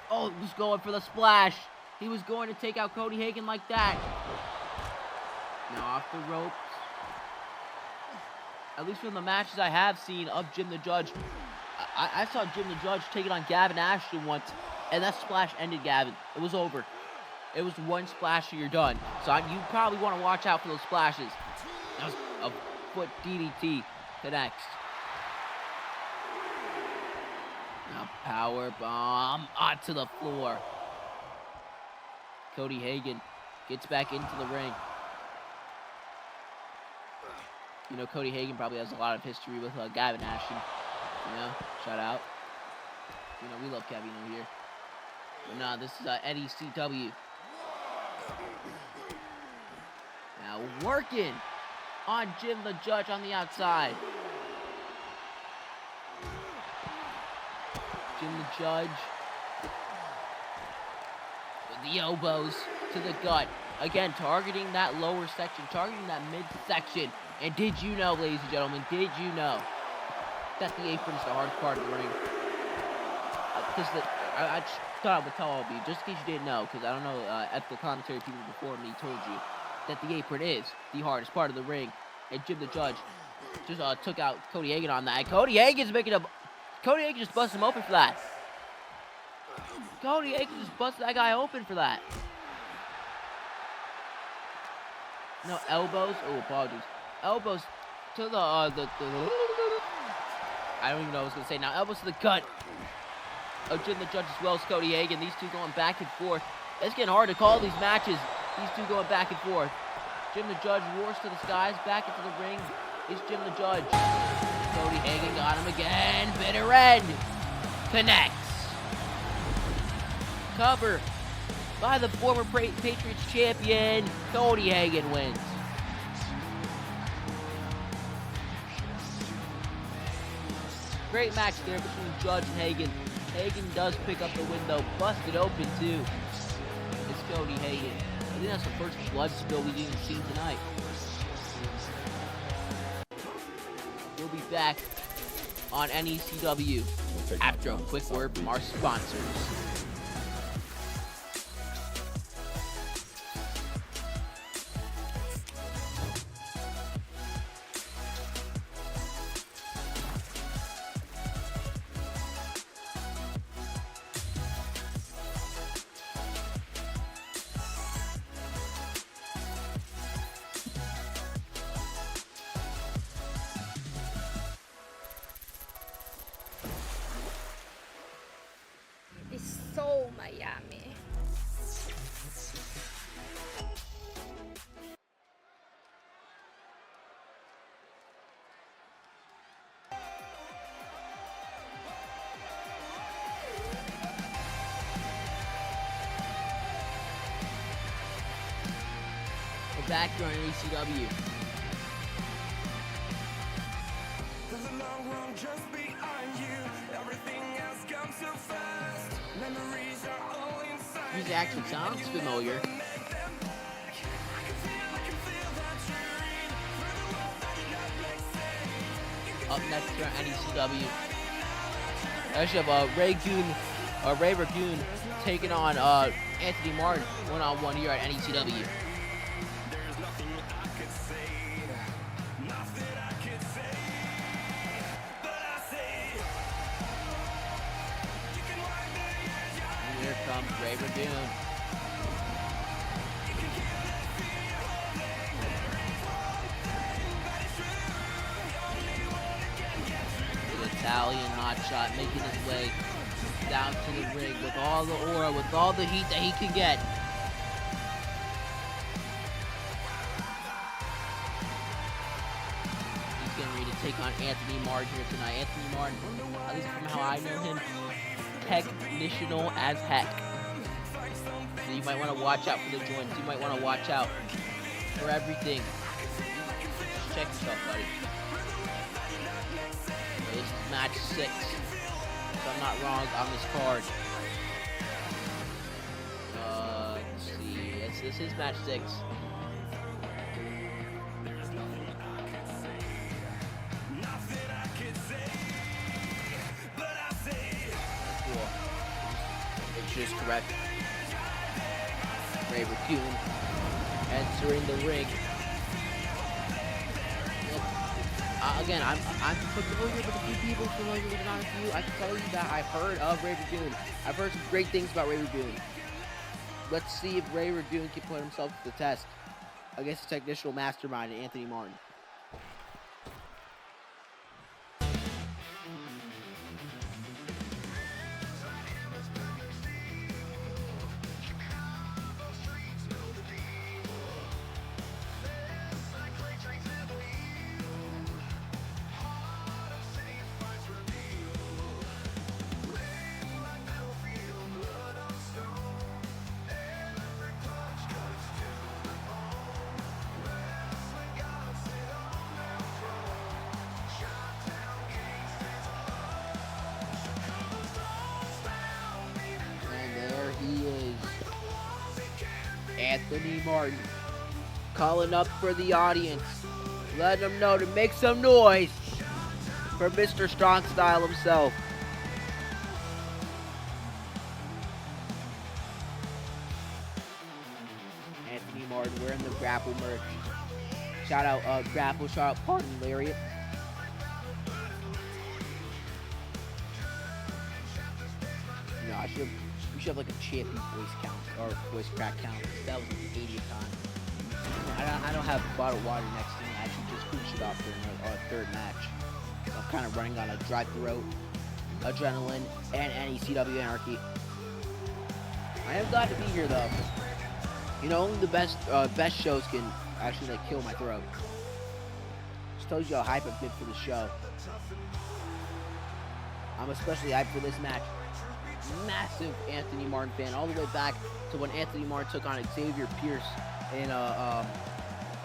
Oh, he was going for the splash. He was going to take out Cody Hagan like that. Now off the ropes. At least from the matches I have seen of Jim the Judge, I saw Jim the Judge take it on Gavin Ashton once, and that splash ended Gavin. It was over. It was one splash and you're done. So you probably want to watch out for those splashes. That was a foot DDT to next. Now power bomb onto the floor. Cody Hagan gets back into the ring. You know, Cody Hagan probably has a lot of history with Gavin Ashton. You know, shout out. You know, we love Kevin here. But nah, this is NECW. Now working on Jim the Judge on the outside. Jim the Judge with the elbows to the gut. Again, targeting that lower section, targeting that midsection. And did you know, ladies and gentlemen, did you know that the apron is the hardest part of the ring? Because I just thought I would tell all of you, just in case you didn't know, because I don't know, at the commentary people before me told you that the apron is the hardest part of the ring. And Jim the Judge just took out Cody Hagan on that. And Cody Hagan just busted him open for that. Cody Hagan just busted that guy open for that. No, elbows. Oh, apologies. Elbows to the I don't even know what I was going to say now. Elbows to the gut of Jim the Judge as well as Cody Hagan. These two going back and forth. It's getting hard to call these matches. These two going back and forth. Jim the Judge roars to the skies. Back into the ring is Jim the Judge. Cody Hagan got him again. Bitter end. Connects. Cover by the former Patriots champion. Cody Hagan wins. Great match there between Judge and Hagan. Hagan does pick up the win though. Busted open too. It's Cody Hagan. I think that's the first blood spill we've even seen tonight. We'll be back on NECW after a quick word from our sponsors. So Miami. We're back here on NECW. Music actually sounds familiar. Up next here on NECW. I actually have Ray Ragoon taking on Anthony Martin one-on-one here at NECW. Here comes Ray Ragoon. The Italian hotshot making his way down to the ring with all the aura, with all the heat that he can get. He's getting ready to take on Anthony Martin here tonight. Anthony Martin, at least from how I know him, technical as heck. So you might want to watch out for the joints. You might want to watch out for everything. Just check yourself, buddy. So this is match 6. If I'm not wrong on this card. Let's see. This is match 6. Cool. Which is correct. Ray Ragoon entering the ring. Again, I'm familiar with a few people, familiar with not a few. I can tell you that I've heard of Ray Ragoon. I've heard some great things about Ray Ragoon. Let's see if Ray Ragoon can put himself to the test against the technical mastermind, Anthony Martin. Anthony Martin calling up for the audience, letting them know to make some noise for Mr. Strong Style himself. Anthony Martin wearing the Grapple merch. Shout out Grapple, shout out Pardon Lariat. You know, we should have like a champion voice count or voice crack count. That was like the 80th time. I don't have bottled water next to me. I actually just finished it off during our third match. I'm kind of running on a dry throat, adrenaline, and NECW Anarchy. I am glad to be here though. You know, only the best shows can actually like kill my throat. Just tells you how hype I've been for the show. I'm especially hyped for this match. Massive Anthony Martin fan, all the way back to when Anthony Martin took on Xavier Pierce in a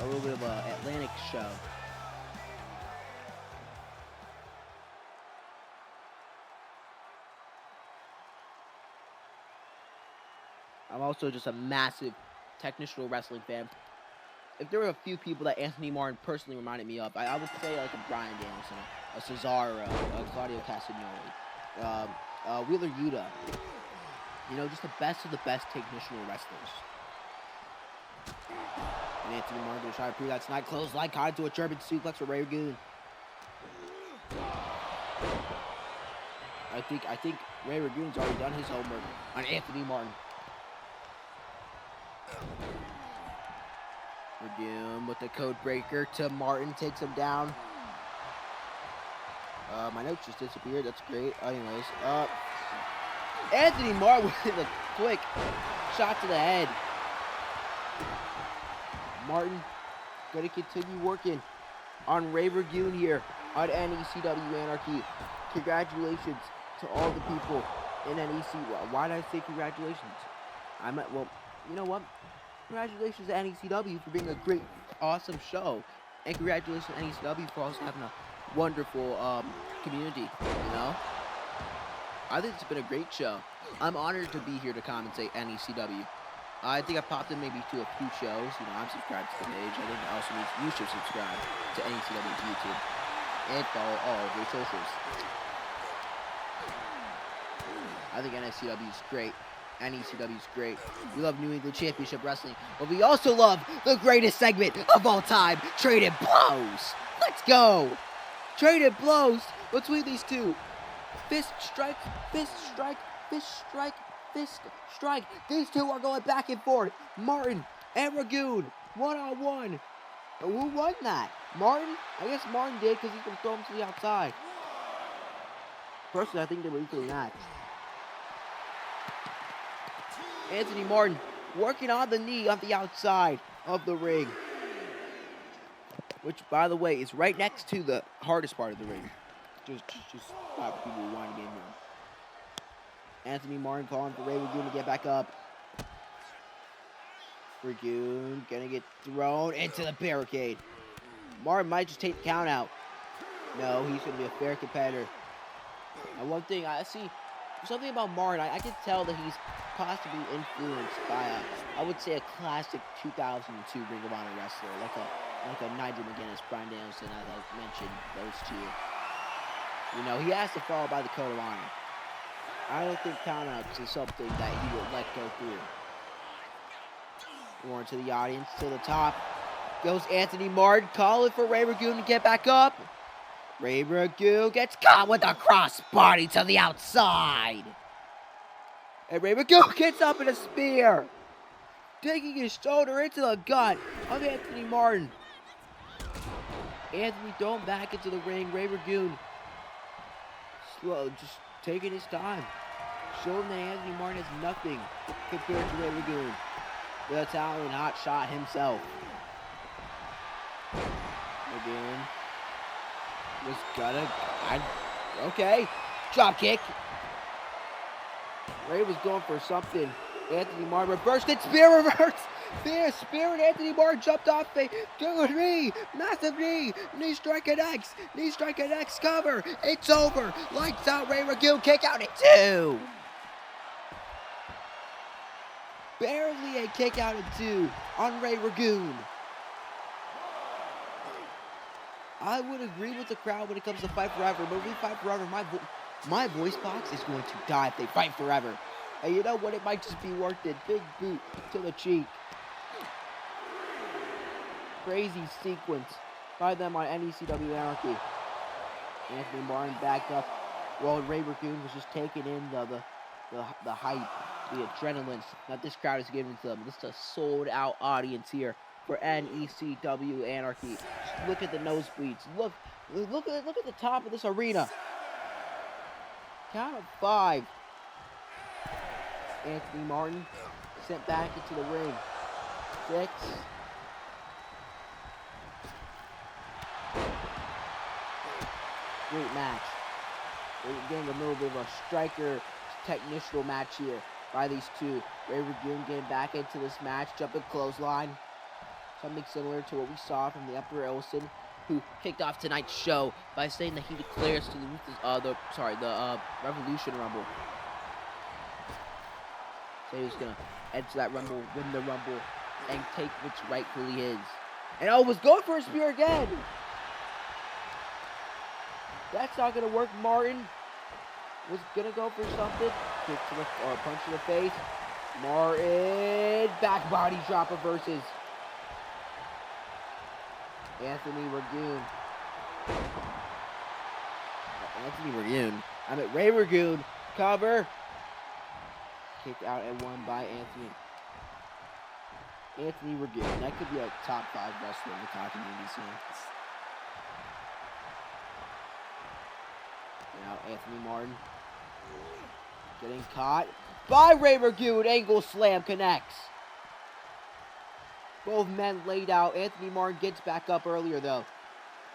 little bit of a Atlantic show. I'm also just a massive technical wrestling fan. If there were a few people that Anthony Martin personally reminded me of, I would say like a Bryan Danielson, a Cesaro, a Claudio Castagnoli, Wheeler Yuta. You know, just the best of the best technical wrestlers. And Anthony Martin going to try to prove that tonight. Clothesline caught into a German suplex for Ray Ragoon. I think Ray Ragoon's already done his homework on Anthony Martin. Ragoon with the code breaker to Martin, takes him down. My notes just disappeared. That's great. Anyways, Anthony Martin with a quick shot to the head. Martin gonna continue working on Ray Ragoon here on NECW Anarchy. Congratulations to all the people in NEC. Why did I say congratulations? Well, you know what? Congratulations to NECW for being a great, awesome show. And congratulations to NECW for also having a wonderful community, you know? I think it's been a great show. I'm honored to be here to commentate NECW. I think I popped in maybe to a few shows. You know, I'm subscribed to the page. I think it also means you should subscribe to NECW's YouTube and follow all of their socials. I think NECW is great. NECW is great. We love New England Championship Wrestling, but we also love the greatest segment of all time, Trading Blows. Let's go! Trading blows between these two. Fist strike, fist strike, fist strike, fist strike. These two are going back and forth. Martin and Ragoon, one-on-one. Who won that? Martin? I guess Martin did because he's going to throw him to the outside. Personally, I think they were equally matched. Anthony Martin working on the knee on the outside of the ring. Which, by the way, is right next to the hardest part of the ring. Just for people who want to get in here. Anthony Martin calling for Ray Ragoon to get back up. Ragoon gonna get thrown into the barricade. Martin might just take the count out. No, he's gonna be a fair competitor. And one thing I see, something about Martin, I can tell that he's possibly influenced by I would say a classic 2002 Ring of Honor wrestler, like a Nigel McGuinness, Bryan Danielson, as I mentioned, those two. You know, he has to follow by the code of honor. I don't think countouts is something that he will let go through. More to the audience, to the top. Goes Anthony Martin, calling for Ray Ragoon to get back up. Ray Ragoon gets caught with a crossbody to the outside. And Ray Ragoon gets up in a spear, taking his shoulder into the gut of Anthony Martin. Anthony thrown back into the ring. Ray Ragoon slow, just taking his time, showing that Anthony Martin has nothing compared to Ray Ragoon, the Italian hotshot himself. Ragoon was okay, drop kick. Ray was going for something. Anthony Martin reversed it, spear reverse. Spear and Anthony Martin jumped off a good knee, massive knee strike at X, cover. It's over. Lights out, Ray Ragoon, kick out at 2. Barely a kick out at 2 on Ray Ragoon. I would agree with the crowd when it comes to Fight Forever, but if we fight forever, my voice box is going to die if they fight forever. And you know what? It might just be worth it. Big boot to the cheek. Crazy sequence by them on NECW Anarchy. Anthony Martin backed up while Ray Ragoon was just taking in the hype, the adrenaline that this crowd is giving to them. This is a sold-out audience here for NECW Anarchy. Just look at the nosebleeds. Look at the top of this arena. Count of 5. Anthony Martin sent back into the ring. 6. Great match. We're getting a little bit of a striker technical match here by these two. Ray Ragoon getting back into this match, jumping clothesline. Something similar to what we saw from the Emperor Olsen, who kicked off tonight's show by saying that he declares to the Revolution Rumble. So he was gonna enter that Rumble, win the Rumble, and take what's rightfully his. And was going for a spear again. That's not gonna work. Martin was gonna go for something. Kick to the punch to the face. Martin back body dropper versus Anthony Ragoon. Ray Ragoon. Cover. Kicked out and won by Anthony Ragoon. That could be a top 5 wrestler in the community scene. Now Anthony Martin getting caught by Ray Ragoon. Angle slam connects. Both men laid out. Anthony Martin gets back up earlier though.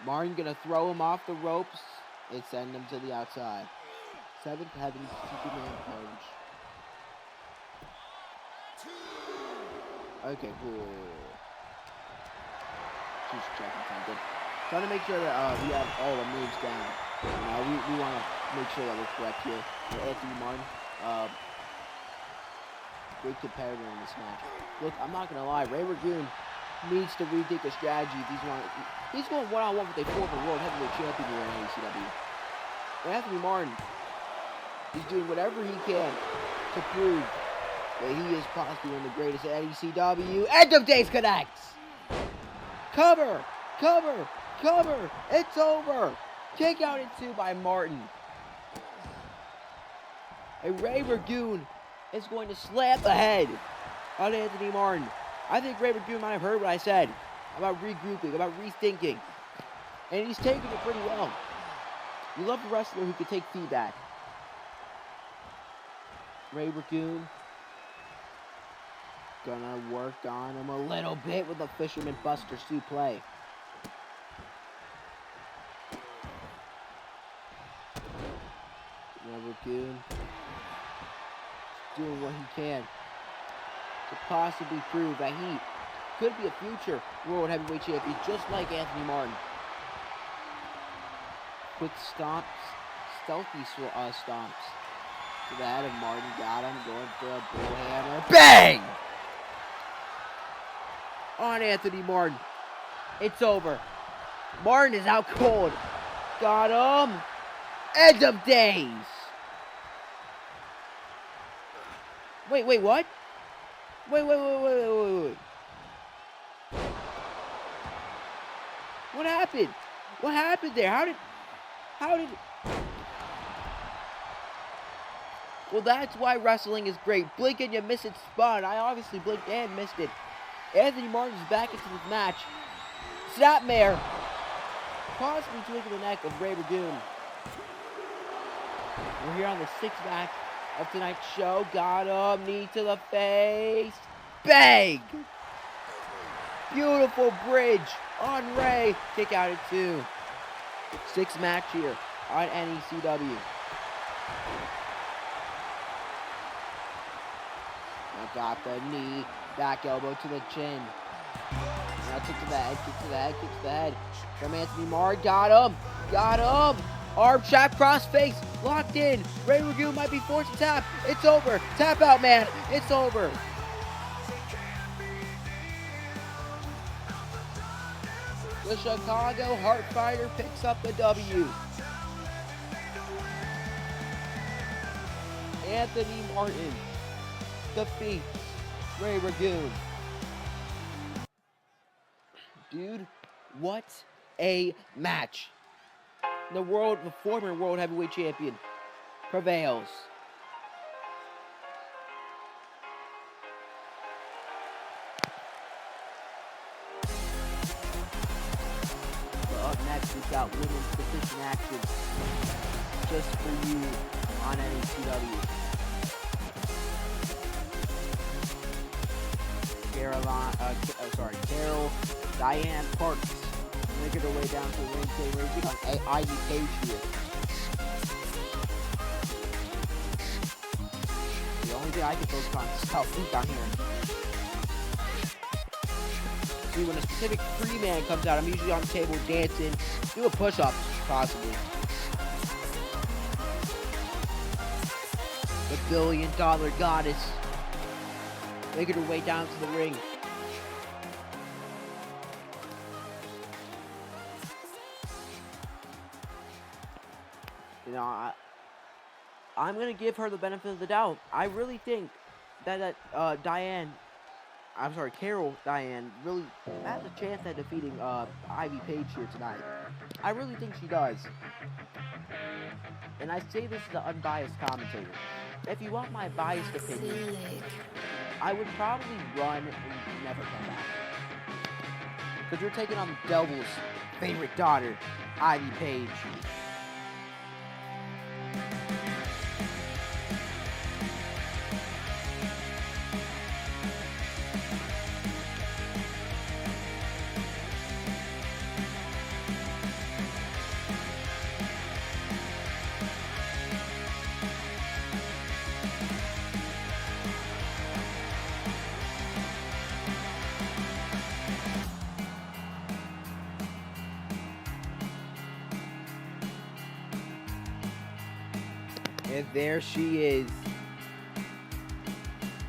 Martin gonna throw him off the ropes and send him to the outside. 7th Heaven Superman punch. Okay, cool. Just checking something. Trying to make sure that we have all the moves down. We want to make sure that we're correct here. Anthony Martin, great competitor in this match. Look, I'm not gonna lie, Ray Ragoon needs to rethink a strategy if he's going one-on-one with a former world heavyweight champion here in NECW. Anthony Martin, he's doing whatever he can to prove that he is possibly one of the greatest at NECW. End of Days connects! Cover! It's over! Kick out at 2 by Martin. And Ray Ragoon is going to slap the head on Anthony Martin. I think Ray Ragoon might have heard what I said about regrouping, about rethinking. And he's taking it pretty well. You love a wrestler who can take feedback. Ray Ragoon gonna work on him a little bit with a Fisherman Buster suplex. Ragoon doing what he can to possibly prove that he could be a future World Heavyweight Champion, just like Anthony Martin. Quick stomps, stealthy stomps to the head of Martin. Got him, going for a bull hammer. Bang! On Anthony Martin. It's over. Martin is out cold. Got him. End of Days. Wait, what? Wait. What happened? What happened there? How did... Well, that's why wrestling is great. Blink and you miss it spot. I obviously blinked and missed it. Anthony Martin is back into this match. Snapmare. Possibly tweaking the neck of Ray Ragoon. We're here on the 6th match of tonight's show. Got him. Knee to the face. Bang! Beautiful bridge on Ray. Kick out at 2. 6th match here on NECW. Now got the knee. Back elbow to the chin. Now kick to the head. From Anthony Marr. Got him. Arm trap, cross face, locked in. Ray Ragoon might be forced to tap. It's over. Tap out, man. It's over. The Chicago Heartfighter picks up the W. Anthony Martin defeats Ray Ragoon. Dude, what a match. The former world heavyweight champion prevails. But up next, we've got women's petition action just for you on NECW. Carol Diane Parks making her way down to the ring, racing on Ivy Page here. The only thing I can focus on is how feet down here. See, when a specific free man comes out, I'm usually on the table dancing, doing push-ups, possibly. The $1 billion goddess making her way down to the ring. You know, I'm going to give her the benefit of the doubt. I really think that Carol Diane really has a chance at defeating Ivy Page here tonight. I really think she does. And I say this as an unbiased commentator. If you want my biased opinion, I would probably run and never come back. Because you're taking on the Devil's favorite daughter, Ivy Page. And there she is,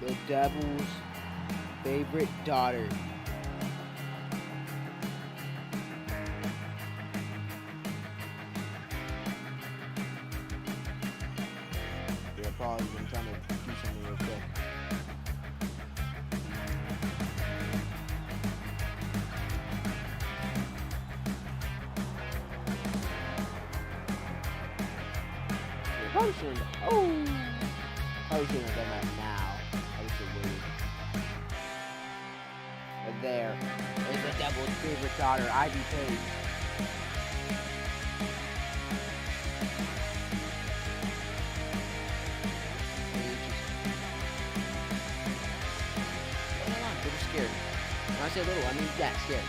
the Devil's favorite daughter. Yeah, probably been trying to do something real quick. Potion. Oh! Probably shouldn't have done that now. I was so worried. But there is the Devil's favorite daughter, Ivy Page. What's going on? They were scared. When I say little, I mean, yeah, scared.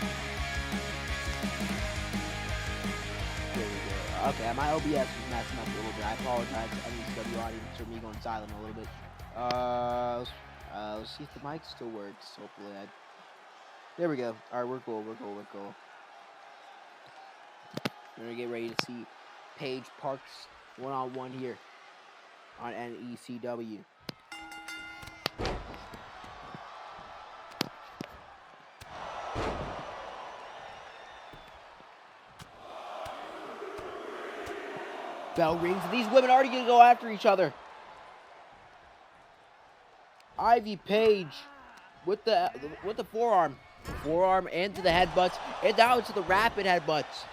Okay, my OBS was messing up a little bit. I apologize to any NECW audience for me going silent a little bit. Let's see if the mic still works. Hopefully, there we go. All right, we're cool. We're gonna get ready to see Paige Parks one-on-one here on NECW. Bell rings, and these women are already going to go after each other. Ivy Page with the forearm into the headbutts, and now into the rapid headbutts.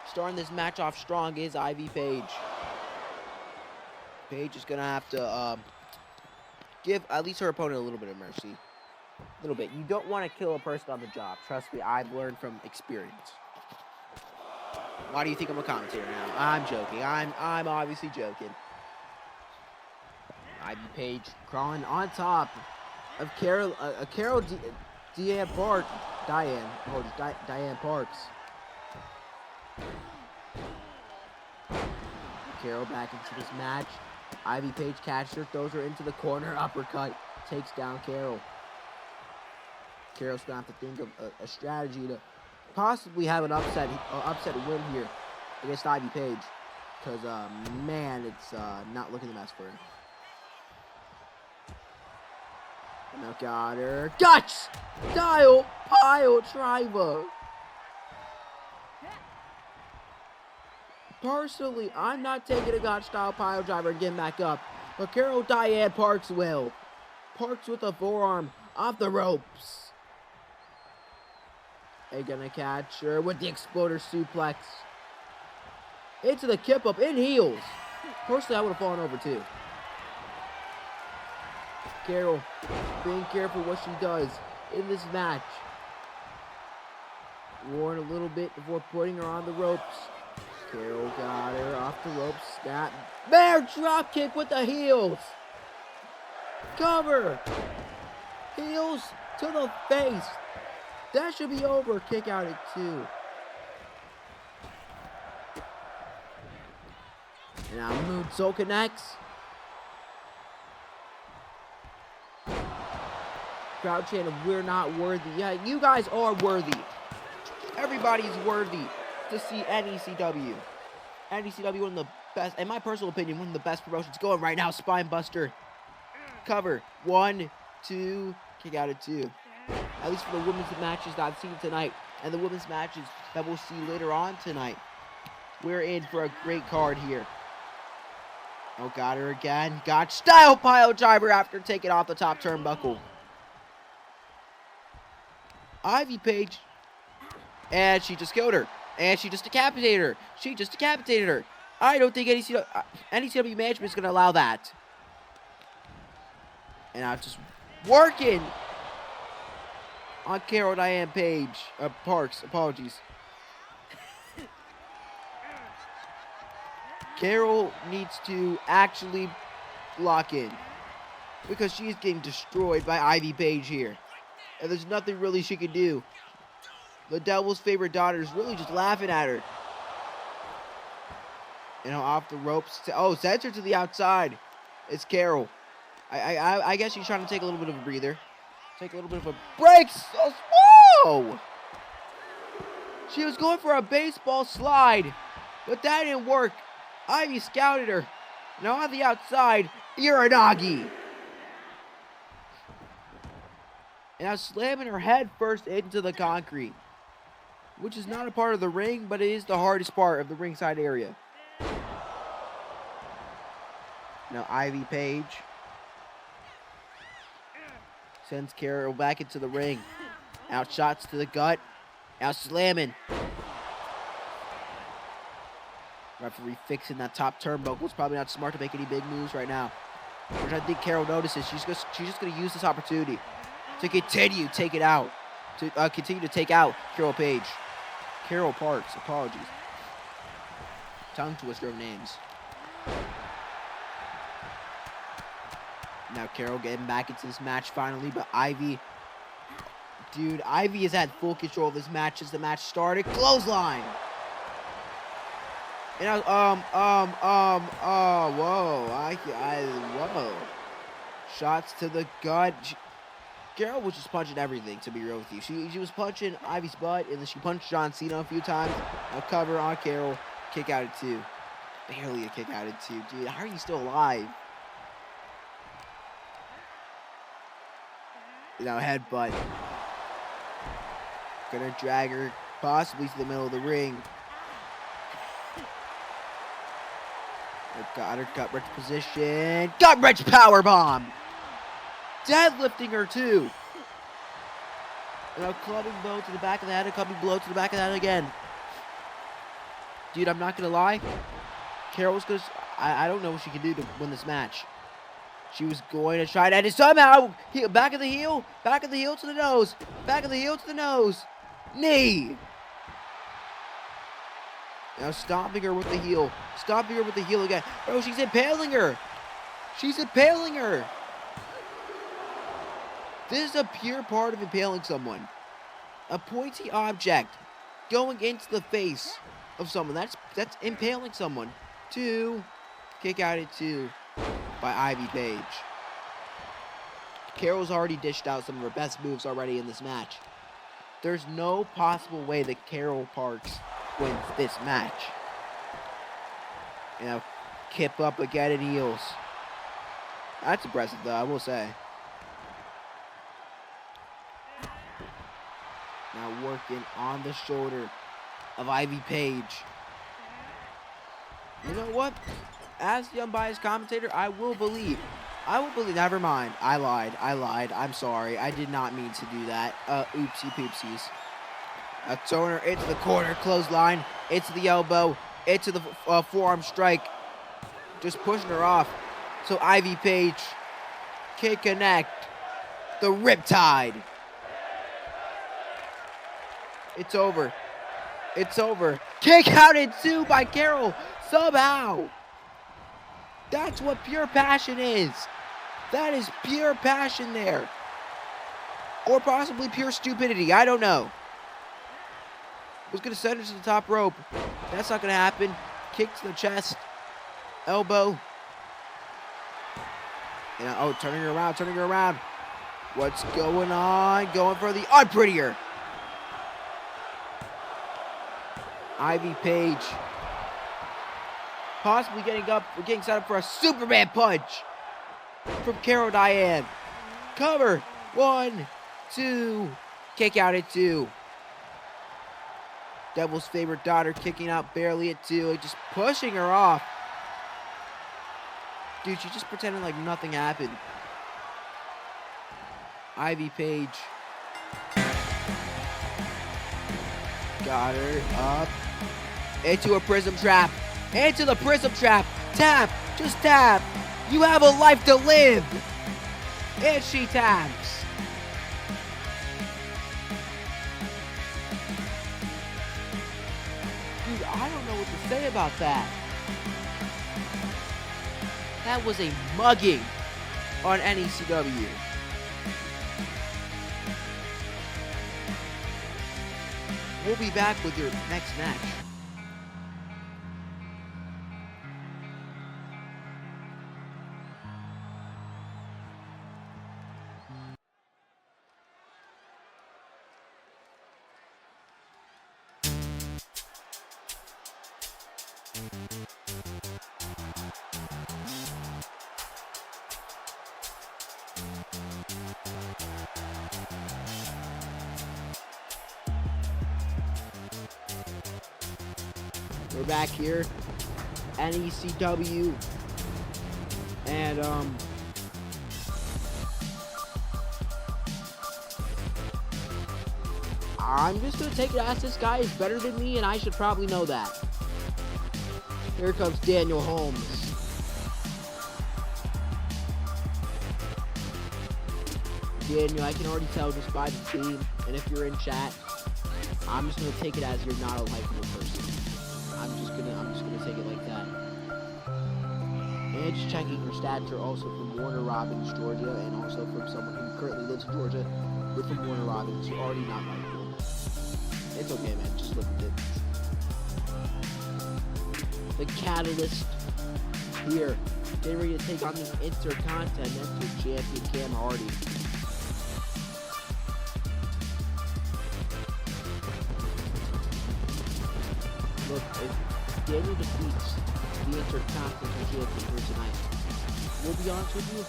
Starting this match off strong is Ivy Page. Page is going to have to give at least her opponent a little bit of mercy. A little bit. You don't want to kill a person on the job. Trust me, I've learned from experience. Why do you think I'm a commentator now? I'm joking. I'm obviously joking. Ivy Page crawling on top of Diane Parks. Diane Parks. Carol back into this match. Ivy Page catches her, throws her into the corner, uppercut, takes down Carol. Carol's gonna have to think of a strategy to possibly have an upset win here against Ivy Page, because man, it's not looking the best for her. And now got her guts, pile driver. Personally, I'm not taking a God-style pile driver and getting back up, but Carol Diane Parks will. Parks with a forearm off the ropes. They're gonna catch her with the exploder suplex. Into the kip up in heels. Personally, I would have fallen over too. Carol being careful what she does in this match. Warren a little bit before putting her on the ropes. Carol got her off the ropes. Snap. Bear drop kick with the heels. Cover. Heels to the face. That should be over. Kick out at 2. And now Moonsault connects. Crowd chanting, we're not worthy. Yeah, you guys are worthy. Everybody's worthy to see NECW. NECW, one of the best, in my personal opinion, one of the best promotions going right now. Spine Buster. Cover. 1, 2. Kick out at 2. At least for the women's matches that I've seen tonight and the women's matches that we'll see later on tonight. We're in for a great card here. Oh, got her again. Got style pile driver after taking off the top turnbuckle. Ivy Page. And she just killed her. And she just decapitated her. She just decapitated her. I don't think NECW management is going to allow that. And I'm just working on Carol Diane Page. Parks. Apologies. Carol needs to actually lock in. Because she's getting destroyed by Ivy Page here. And there's nothing really she can do. The devil's favorite daughter is really just laughing at her. You know, off the ropes. Oh, sends her to the outside. It's Carol. I guess she's trying to take a little bit of a breather. Take a little bit of a break. Whoa! She was going for a baseball slide, but that didn't work. Ivy scouted her. Now on the outside, Uranagi. And now slamming her head first into the concrete. Which is not a part of the ring, but it is the hardest part of the ringside area. Now Ivy Page sends Carol back into the ring. Out shots to the gut. Out slamming. Referee fixing that top turnbuckle. It's probably not smart to make any big moves right now. Which I think Carol notices. She's just going to use this opportunity to continue to take it out. To continue to take out Carol Page. Carol Parks. Apologies. Tongue twister of names. Now Carol getting back into this match finally, but Ivy... Dude, Ivy is at full control of this match as the match started. Clothesline! And whoa. Shots to the gut. Carol was just punching everything, to be real with you. She was punching Ivy's butt, and then she punched John Cena a few times. A cover on Carol. Kick out at 2. Barely a kick out at 2. Dude, how are you still alive? Now headbutt. Gonna drag her possibly to the middle of the ring. Got her gut wrench position. Gut wrench powerbomb. Deadlifting her too. Now clubbing blow to the back of the head. A clubbing blow to the back of the head again. Dude, I'm not gonna lie. Carol's gonna... I don't know what she can do to win this match. She was going to try that, and somehow, back of the heel to the nose, back of the heel to the nose, knee. Now stomping her with the heel again. Oh, she's impaling her. This is a pure part of impaling someone. A pointy object going into the face of someone. That's impaling someone. 2, kick out at 2. By Ivy Page. Carol's already dished out some of her best moves already in this match. There's no possible way that Carol Parks wins this match. You know, kip up again in heels. That's impressive though, I will say. Now working on the shoulder of Ivy Page. You know what? As the unbiased commentator, I will believe. Never mind. I lied. I'm sorry. I did not mean to do that. Oopsie poopsies. A toner into the corner. Clothesline. Into the elbow. Into the forearm strike. Just pushing her off. So Ivy Page can connect. The Riptide. It's over. Kick out at 2 by Carol. Somehow. That's what pure passion is. That is pure passion there. Or possibly pure stupidity. I don't know. Was going to send her to the top rope. That's not going to happen. Kick to the chest. Elbow. And, turning her around. What's going on? Going for the unprettier. Ivy Page. Possibly getting set up for a Superman punch from Carol Diane. Cover. 1, 2. Kick out at 2. Devil's favorite daughter kicking out barely at 2. Just pushing her off. Dude, she's just pretending like nothing happened. Ivy Page. Got her up. Into a prism trap. Into the prism trap. Tap. Just tap. You have a life to live. And she taps. Dude, I don't know what to say about that. That was a mugging on NECW. We'll be back with your next match. We're back here, NECW, and I'm just gonna take it as this guy is better than me, and I should probably know that. Here comes Daniel Holmes. Daniel, I can already tell just by the theme, and if you're in chat, I'm just gonna take it as you're not a likable person. I'm just gonna take it like that. And just checking your stats are also from Warner Robins, Georgia, and also from someone who currently lives in Georgia. You're from Warner Robins. You're already not likable. It's okay, man. Just live with it. The Catalyst here, getting ready to take on the Intercontinental Champion Cam Hardy. Look, if Daniel defeats the Intercontinental Champion here tonight, we'll be honest with you,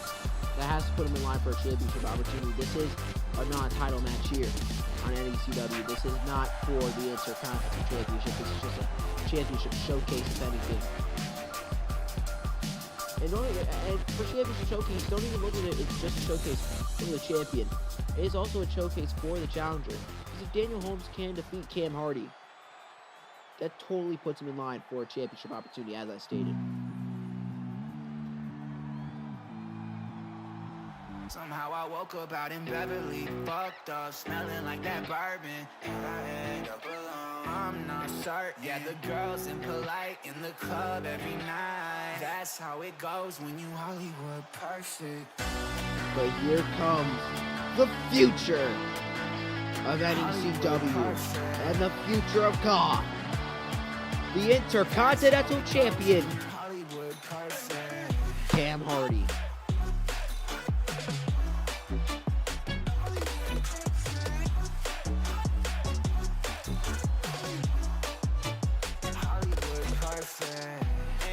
that has to put him in line for a championship opportunity. This is a non-title match here on NECW. This is not for the Intercontinental Championship. This is just a championship showcase, if anything. And for championship showcase, don't even look at it, it's just a showcase for the champion. It is also a showcase for the challenger. Because if Daniel Holmes can defeat Cam Hardy, that totally puts him in line for a championship opportunity, as I stated. Somehow I woke up out in Beverly, fucked up, smelling like that bourbon, and I end up alone. I'm not certain. Yeah, the girls impolite in the club every night. That's how it goes when you Hollywood perfect. But here comes the future of NECW and the future of God. The Intercontinental Champion, Cam Hardy.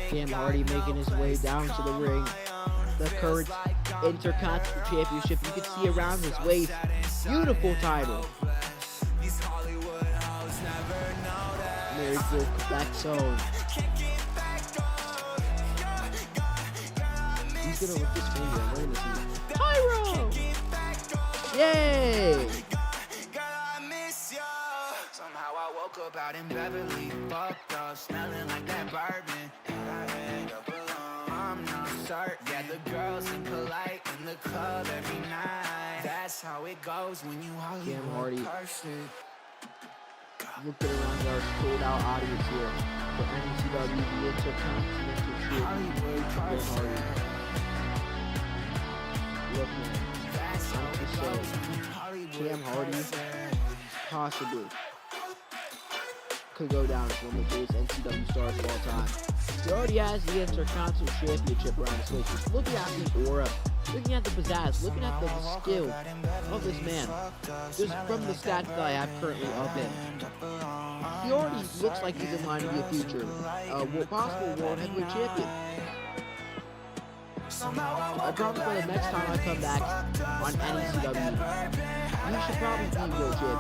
Cam Hardy making his way down to the ring. The current Intercontinental Championship, you can see around his waist. Beautiful title. Very cool back zone. He's gonna lift his finger. We're gonna see Pyro! Yay! Somehow I woke up out in Beverly, fucked up, smelling like that bourbon. And I end up alone. I'm not certain. Yeah, the girls impolite in the club every night. That's how it goes when you Hollywood person. Looking around our sold out audience here for NECW, the Intercontinental Champion, Cam Hardy. Look, man, I'm just saying, Cam Hardy possibly could go down as one of the greatest NCW stars of all time. He already has the Intercontinental Championship around his waist. Just looking at the aura, looking at the pizzazz, looking at the skill of this man, just from the stats that I have currently of him, he already looks like he's in line to be a future possible World Heavyweight Champion. I promise by the next time I come back on NECW, he should probably be World Champion.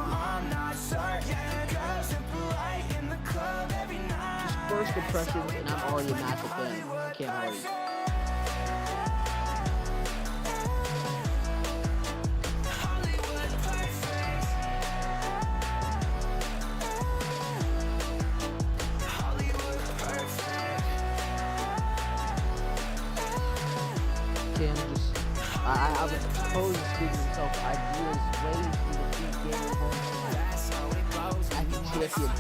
Just first impressions, and I'm already a massive fan of Cam Hardy. Cam just, I was supposed to give himself ideas, ways to defeat Daniel Holmes as a champion.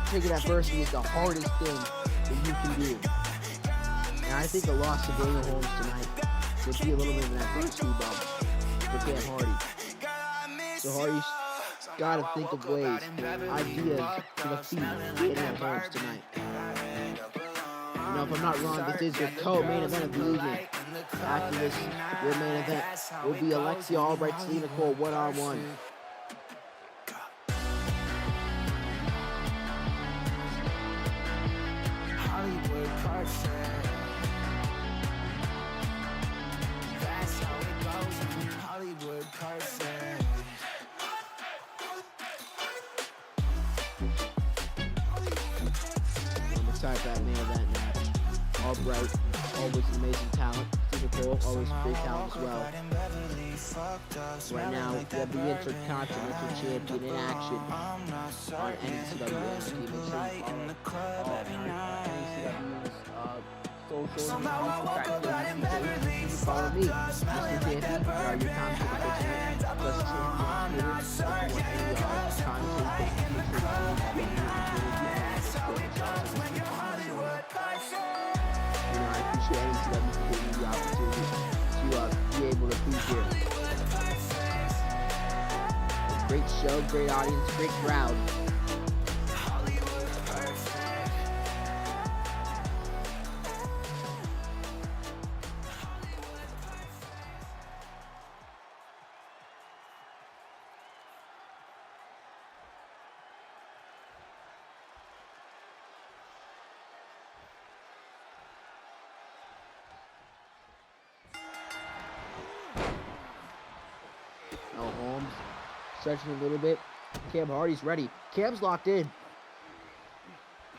Taking adversity is the hardest thing that you can do. And I think a loss to Daniel Holmes tonight would be a little bit of an adversity bump for Cam Hardy. So Hardy's got to think of ways, ideas to defeat Daniel Holmes tonight. You know, if I'm not wrong, this is your co-main event of the evening. After this, your main event will be Alexia Albright, Selena Cole, one-on-one. Hollywood perfect. That's how it goes when you're Hollywood perfect. I'm excited for that main event match. Albright, always amazing talent. Selena Cole, always great talent as well. Right now, we have the Intercontinental Champion in action on NECW Anarchy. Make sure you follow NECW's socials and you can follow me, Mr. Champion. Your comments for the tonight. Just Champion on Twitter. If you want any I appreciate NECW for giving me the opportunity to be able to be here. Great show, great audience, great crowd. Now Holmes stretching a little bit. Cam Hardy's ready. Cam's locked in.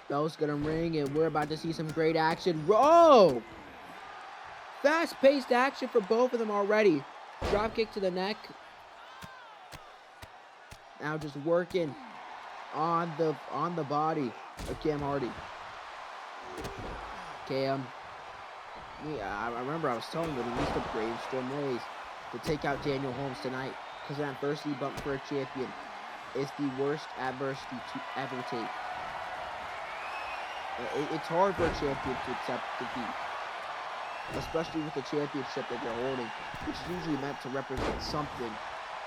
Bell's gonna ring, and we're about to see some great action. Oh! Fast-paced action for both of them already. Drop kick to the neck. Now just working on the body of Cam Hardy. Cam. Yeah, I remember I was telling him that he needs to brainstorm ways to take out Daniel Holmes tonight. Because an adversity bump for a champion is the worst adversity to ever take. It's hard for a champion to accept defeat. Especially with the championship that they're holding, which is usually meant to represent something.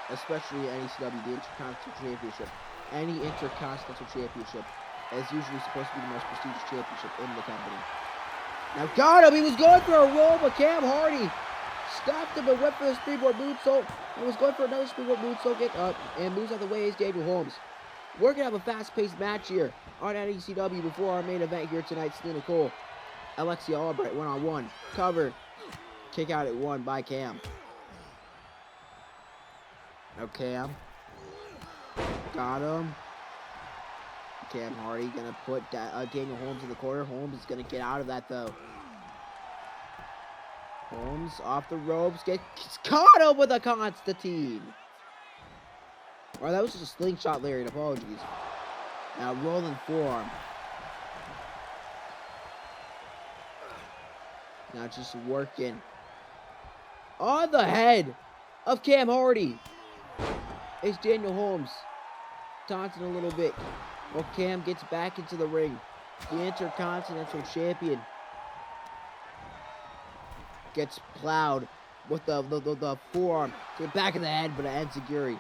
Especially NECW, the Intercontinental Championship. Any Intercontinental Championship is usually supposed to be the most prestigious championship in the company. Now got him! He was going for a roll, but Cam Hardy stopped him and went for the springboard moonsault. And was going for another springboard moonsault. Get up and moves out of the way is Daniel Holmes. We're going to have a fast-paced match here on NECW before our main event here tonight. Selena Cole, Alexia Albright, one-on-one. Cover. Kick out at one by Cam. Now Cam. Got him. Cam Hardy gonna put Daniel Holmes in the corner. Holmes is gonna get out of that though. Holmes off the ropes, gets caught up with a Constantine. Or that was just a slingshot lariat, apologies. Now rolling forearm. Now just working. On the head of Cam Hardy. It's Daniel Holmes. Taunting a little bit. Well, Cam gets back into the ring. The Intercontinental Champion gets plowed with the forearm to the back of the head, but an enziguri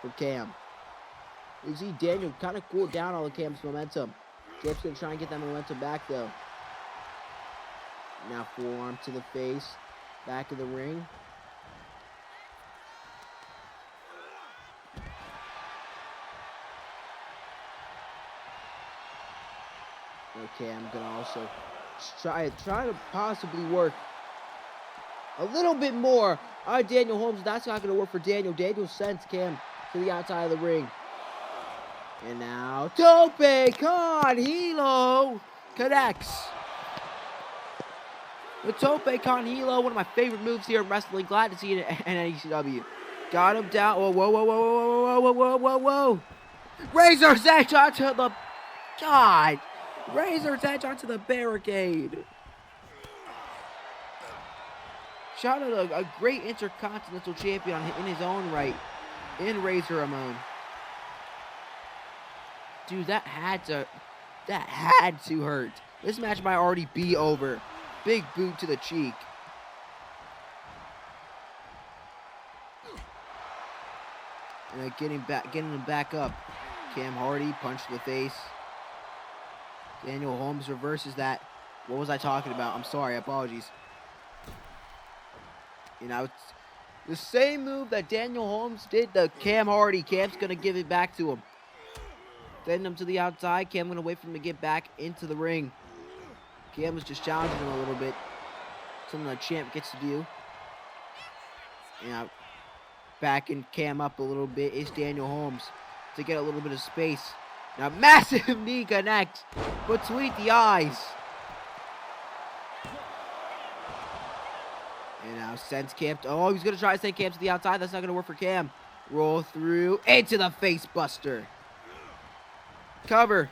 for Cam. You see Daniel kind of cooled down all of Cam's momentum. Cam's going to try and get that momentum back, though. Now forearm to the face. Back of the ring. Okay, I'm going to also try to possibly work a little bit more on Daniel Holmes. That's not going to work for Daniel. Daniel sends Cam to the outside of the ring. And now, Tope Con Hilo connects. The Tope Con Hilo, one of my favorite moves here in wrestling. Glad to see it in NECW. Got him down. Whoa, whoa, whoa, whoa, whoa, whoa, whoa, whoa, whoa. Razor's Edge onto the... God. Razor's Edge onto the barricade. Shout out a great Intercontinental Champion in his own right. In Razor Ramon. Dude, that had to hurt. This match might already be over. Big boot to the cheek. And getting him back up. Cam Hardy, punch to the face. Daniel Holmes reverses that. What was I talking about? I'm sorry, apologies. You know, it's the same move that Daniel Holmes did to Cam Hardy. Cam's going to give it back to him. Send him to the outside. Cam going to wait for him to get back into the ring. Cam was just challenging him a little bit. Something the champ gets to do. You know, backing Cam up a little bit is Daniel Holmes to get a little bit of space. Now, massive knee connects between the eyes. And now sends Cam to... Oh, he's going to try to send Cam to the outside. That's not going to work for Cam. Roll through into the face buster. Cover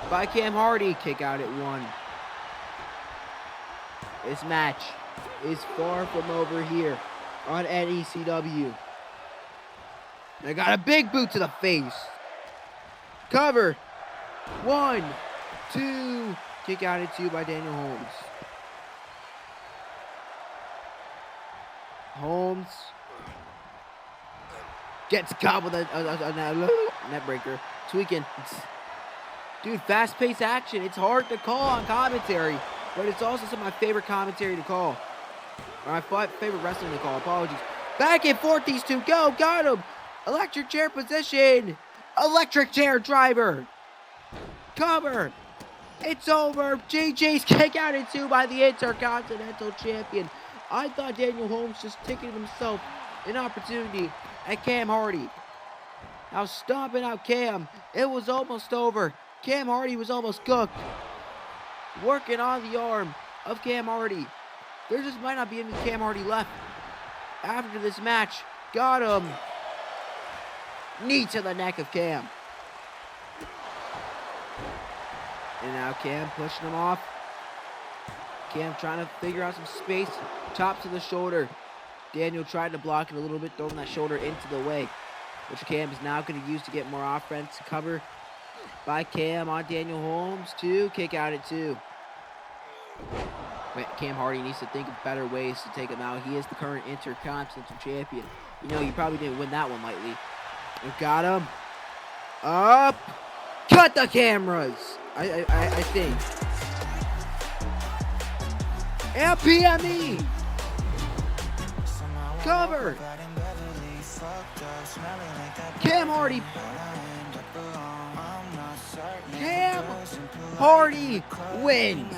by Cam Hardy. Kick out at 1. This match is far from over here on NECW. They got a big boot to the face. Cover. 1, 2. Kick out at 2 by Daniel Holmes. Holmes gets caught with a net breaker. Tweaking. Dude, fast-paced action. It's hard to call on commentary, but it's also some of my favorite commentary to call. Or my favorite wrestling to call. Apologies. Back and forth, these two go. Got him. Electric chair position. Electric chair driver. Cover. It's over. JJ's kick out at 2 by the Intercontinental Champion. I thought Daniel Holmes just ticketed himself an opportunity at Cam Hardy. Now stomping out Cam. It was almost over. Cam Hardy was almost cooked. Working on the arm of Cam Hardy. There just might not be any Cam Hardy left after this match. Got him. Knee to the neck of Cam. And now Cam pushing him off. Cam trying to figure out some space. Chop to the shoulder. Daniel tried to block it a little bit, throwing that shoulder into the way, which Cam is now going to use to get more offense. Cover by Cam on Daniel Holmes. 2. Kick out at 2. Cam Hardy needs to think of better ways to take him out. He is the current Intercontinental Champion. You know, you probably didn't win that one lightly. We got him. Up. Cut the cameras. I think. And PME. Cover. Cam Hardy. Cam Hardy wins.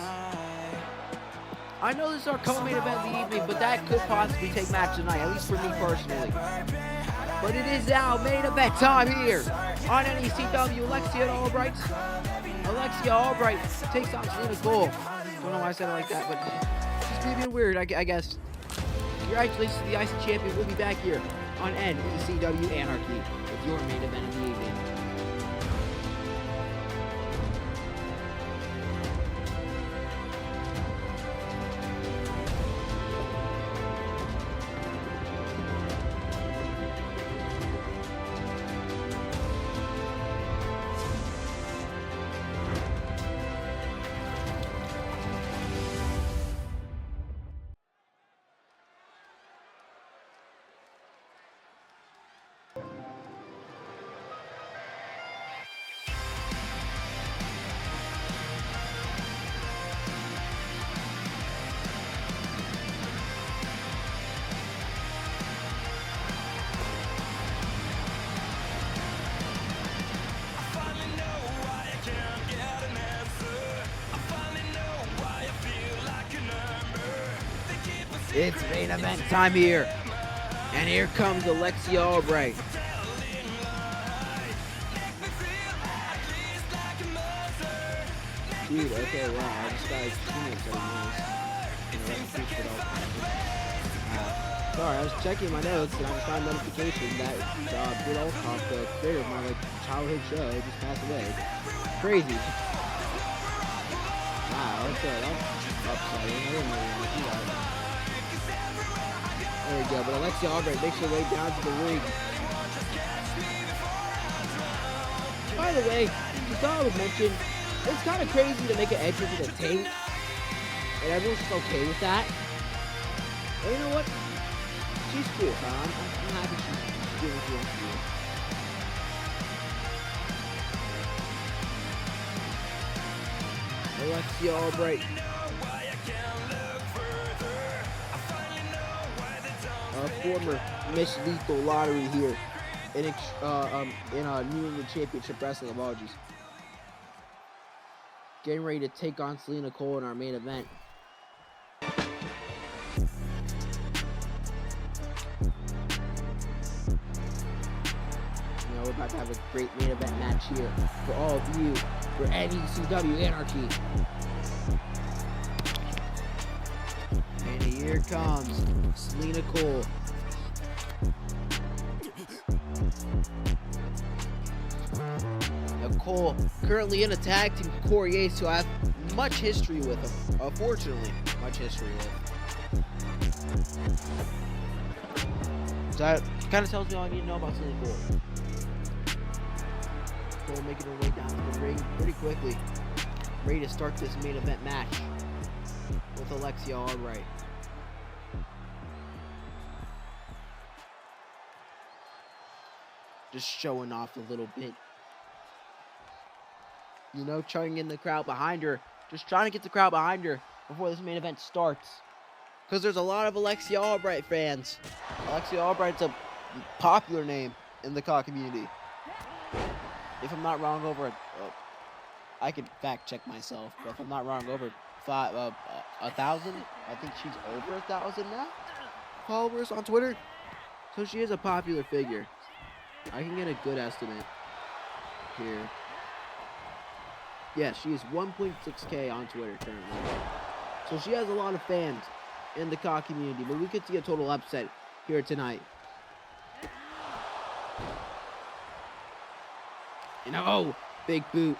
I know this is our co-main event of the evening, but that could possibly take match tonight, at least for me personally. But it is now main event time here on NECW. Alexia and Albright. Alexia Albright takes on Selena Cole. Don't know why I said it like that, but just being weird, I guess. Congratulations to the IC champion. We'll be back here on NECW Anarchy with your main event of the evening. It's main event time here. And here comes Alexia Albright. Dude, okay, wow, I just got experience that sorry, I was checking my notes and I just got a notification that Britt Olkoff, the creator of my childhood show, just passed away. Crazy. Wow, that's upsetting. I didn't really want to see that. There we go, but Alexia Albright makes her way down to the ring. By the way, just thought I would mention, it's kind of crazy to make an entrance with a tank, and everyone's just okay with that. And you know what? She's cool, huh? I'm happy she's doing what she wants to do. Alexia Albright. Former Miss Lethal Lottery here in New England Championship Wrestling. Apologies. Getting ready to take on Selena Cole in our main event. We're about to have a great main event match here for all of you for NECW Anarchy. And here comes Selena Cole. Now Cole currently in a tag team with Corey Ace, who I have much history with him. Unfortunately, much history with. So that kind of tells me all I need to know about Selena Cole. Cole making her way down to the ring pretty quickly, ready to start this main event match with Alexia Albright. Just showing off a little bit. You know, trying to get the crowd behind her. Just trying to get the crowd behind her before this main event starts. Because there's a lot of Alexia Albright fans. Alexia Albright's a popular name in the COD community. If I'm not wrong, over I could fact check myself, but if I'm not wrong, over 1,000. I think she's over 1,000 now followers on Twitter. So she is a popular figure. I can get a good estimate here. Yeah, she is 1.6K on Twitter currently. So she has a lot of fans in the COD community, but we could see a total upset here tonight. And oh, big boot.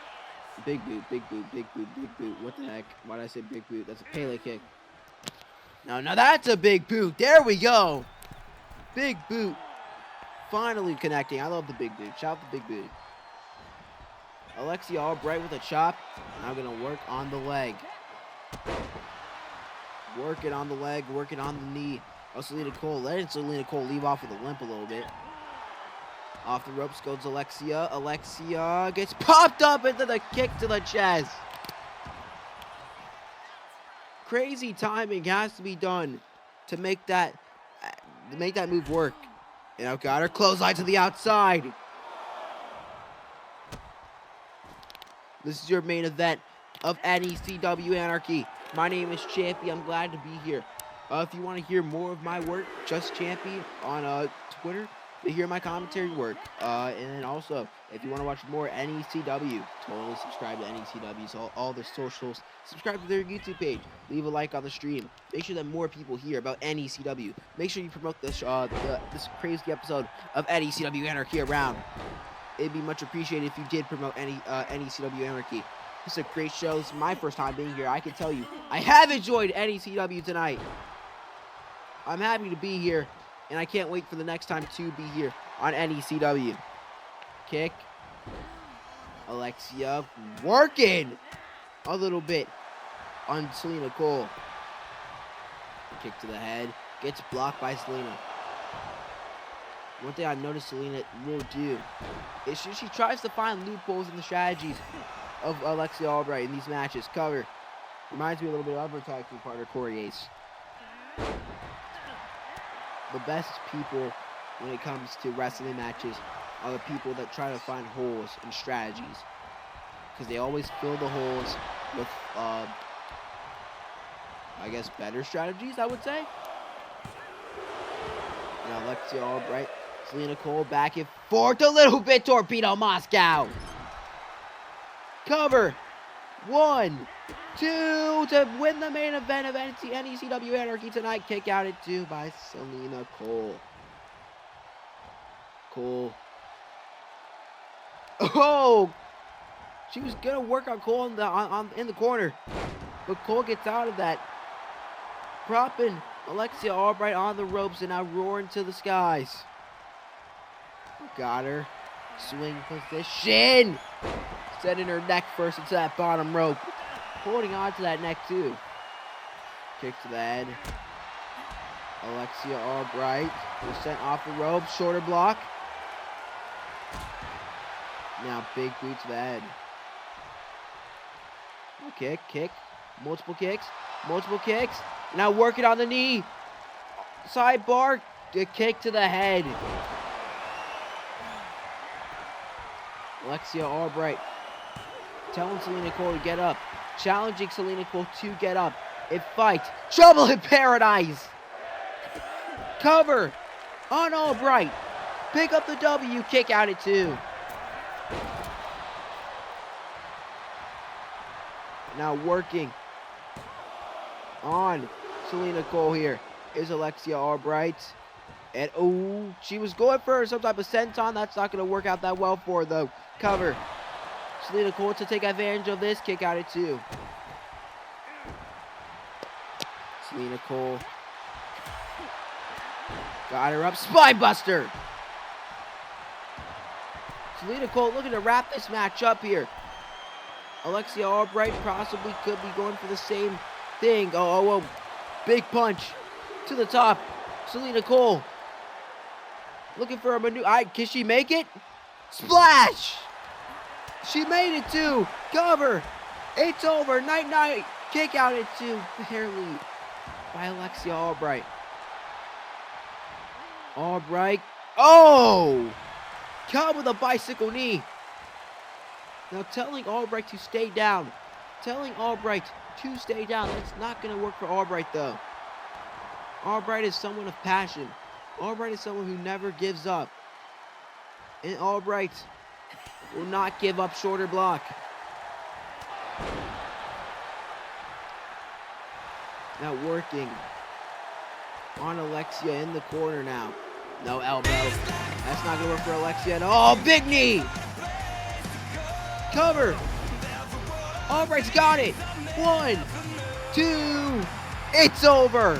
Big boot, big boot, big boot, big boot. What the heck? Why did I say big boot? That's a Pele kick. No, that's a big boot. There we go. Big boot. Finally connecting. I love the big boot. Shout out the big boot. Alexia Albright with a chop. Now going to work on the leg. Work it on the leg. Work it on the knee. Oh, Selena Cole. Letting Selena Cole leave off with a limp a little bit. Off the ropes goes Alexia. Alexia gets popped up into the kick to the chest. Crazy timing has to be done to make that move work. You know, got her clothesline to the outside. This is your main event of NECW Anarchy. My name is Champy. I'm glad to be here. If you want to hear more of my work, just Champy on Twitter. to hear my commentary work. And then also, if you want to watch more NECW, totally subscribe to NECW's all their socials. Subscribe to their YouTube page. Leave a like on the stream. Make sure that more people hear about NECW. Make sure you promote this this crazy episode of NECW Anarchy around. It'd be much appreciated if you did promote NECW Anarchy. This is a great show. This is my first time being here. I can tell you, I have enjoyed NECW tonight. I'm happy to be here, and I can't wait for the next time to be here on NECW. Kick. Alexia working a little bit on Selena Cole. Kick to the head. Gets blocked by Selena. One thing I noticed Selena will do is she tries to find loopholes in the strategies of Alexia Albright in these matches. Cover. Reminds me a little bit of advertising partner Corey Ace. The best people when it comes to wrestling matches are the people that try to find holes in strategies. Because they always fill the holes with, I guess, better strategies, I would say. Now, Alexia Albright, Selena Cole back and forth a little bit. Torpedo Moscow. Cover. 1, 2 to win the main event of NECW Anarchy tonight. Kick out at 2 by Selena Cole. Cole. Oh! She was gonna work on Cole in the corner, but Cole gets out of that, propping Alexia Albright on the ropes and now roaring to the skies. Got her. Swing position. Setting her neck first into that bottom rope. Holding on to that neck too. Kick to the head. Alexia Albright was sent off the rope. Shorter block. Now big boot to the head. Kick. Multiple kicks. Now working on the knee. Sidebar. A kick to the head. Alexia Albright telling Selena Cole to get up. Challenging Selena Cole to get up and fight. Trouble in Paradise. Cover on Albright. Pick up the W. Kick out at 2. Now working on Selena Cole here is Alexia Albright. And oh, she was going for some type of senton. That's not going to work out that well for her though. Cover. Selena Cole to take advantage of this. Kick out at 2. Selena Cole. Got her up. Spine buster. Selena Cole looking to wrap this match up here. Alexia Albright possibly could be going for the same thing. Oh. Big punch to the top. Selena Cole looking for a maneuver. Can she make it? Splash! She made it too. Cover. It's over. Night. Kick out at 2. Barely by Alexia Albright. Albright. Oh! Caught with a bicycle knee. Now telling Albright to stay down. That's not going to work for Albright though. Albright is someone of passion. Albright is someone who never gives up. And Albright will not give up shorter block. Now working on Alexia in the corner now. No elbow. That's not going to work for Alexia. Oh, big knee. Cover. Albright's got it. 1, 2. It's over.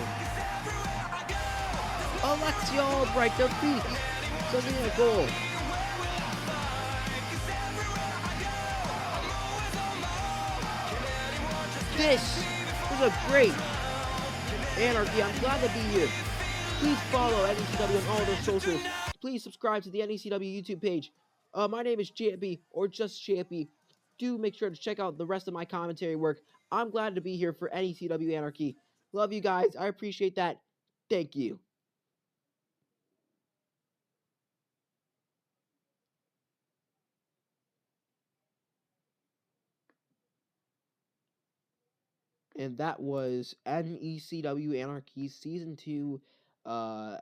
Alexia Albright defeats Selena Cole. This was a great Anarchy. I'm glad to be here. Please follow NECW on all their socials. Please subscribe to the NECW YouTube page. My name is Champy, or just Champy. Do make sure to check out the rest of my commentary work. I'm glad to be here for NECW Anarchy. Love you guys. I appreciate that. Thank you. And that was NECW Anarchy Season 2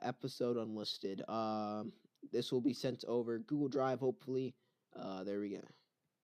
episode unlisted. this will be sent over Google Drive, hopefully. There we go.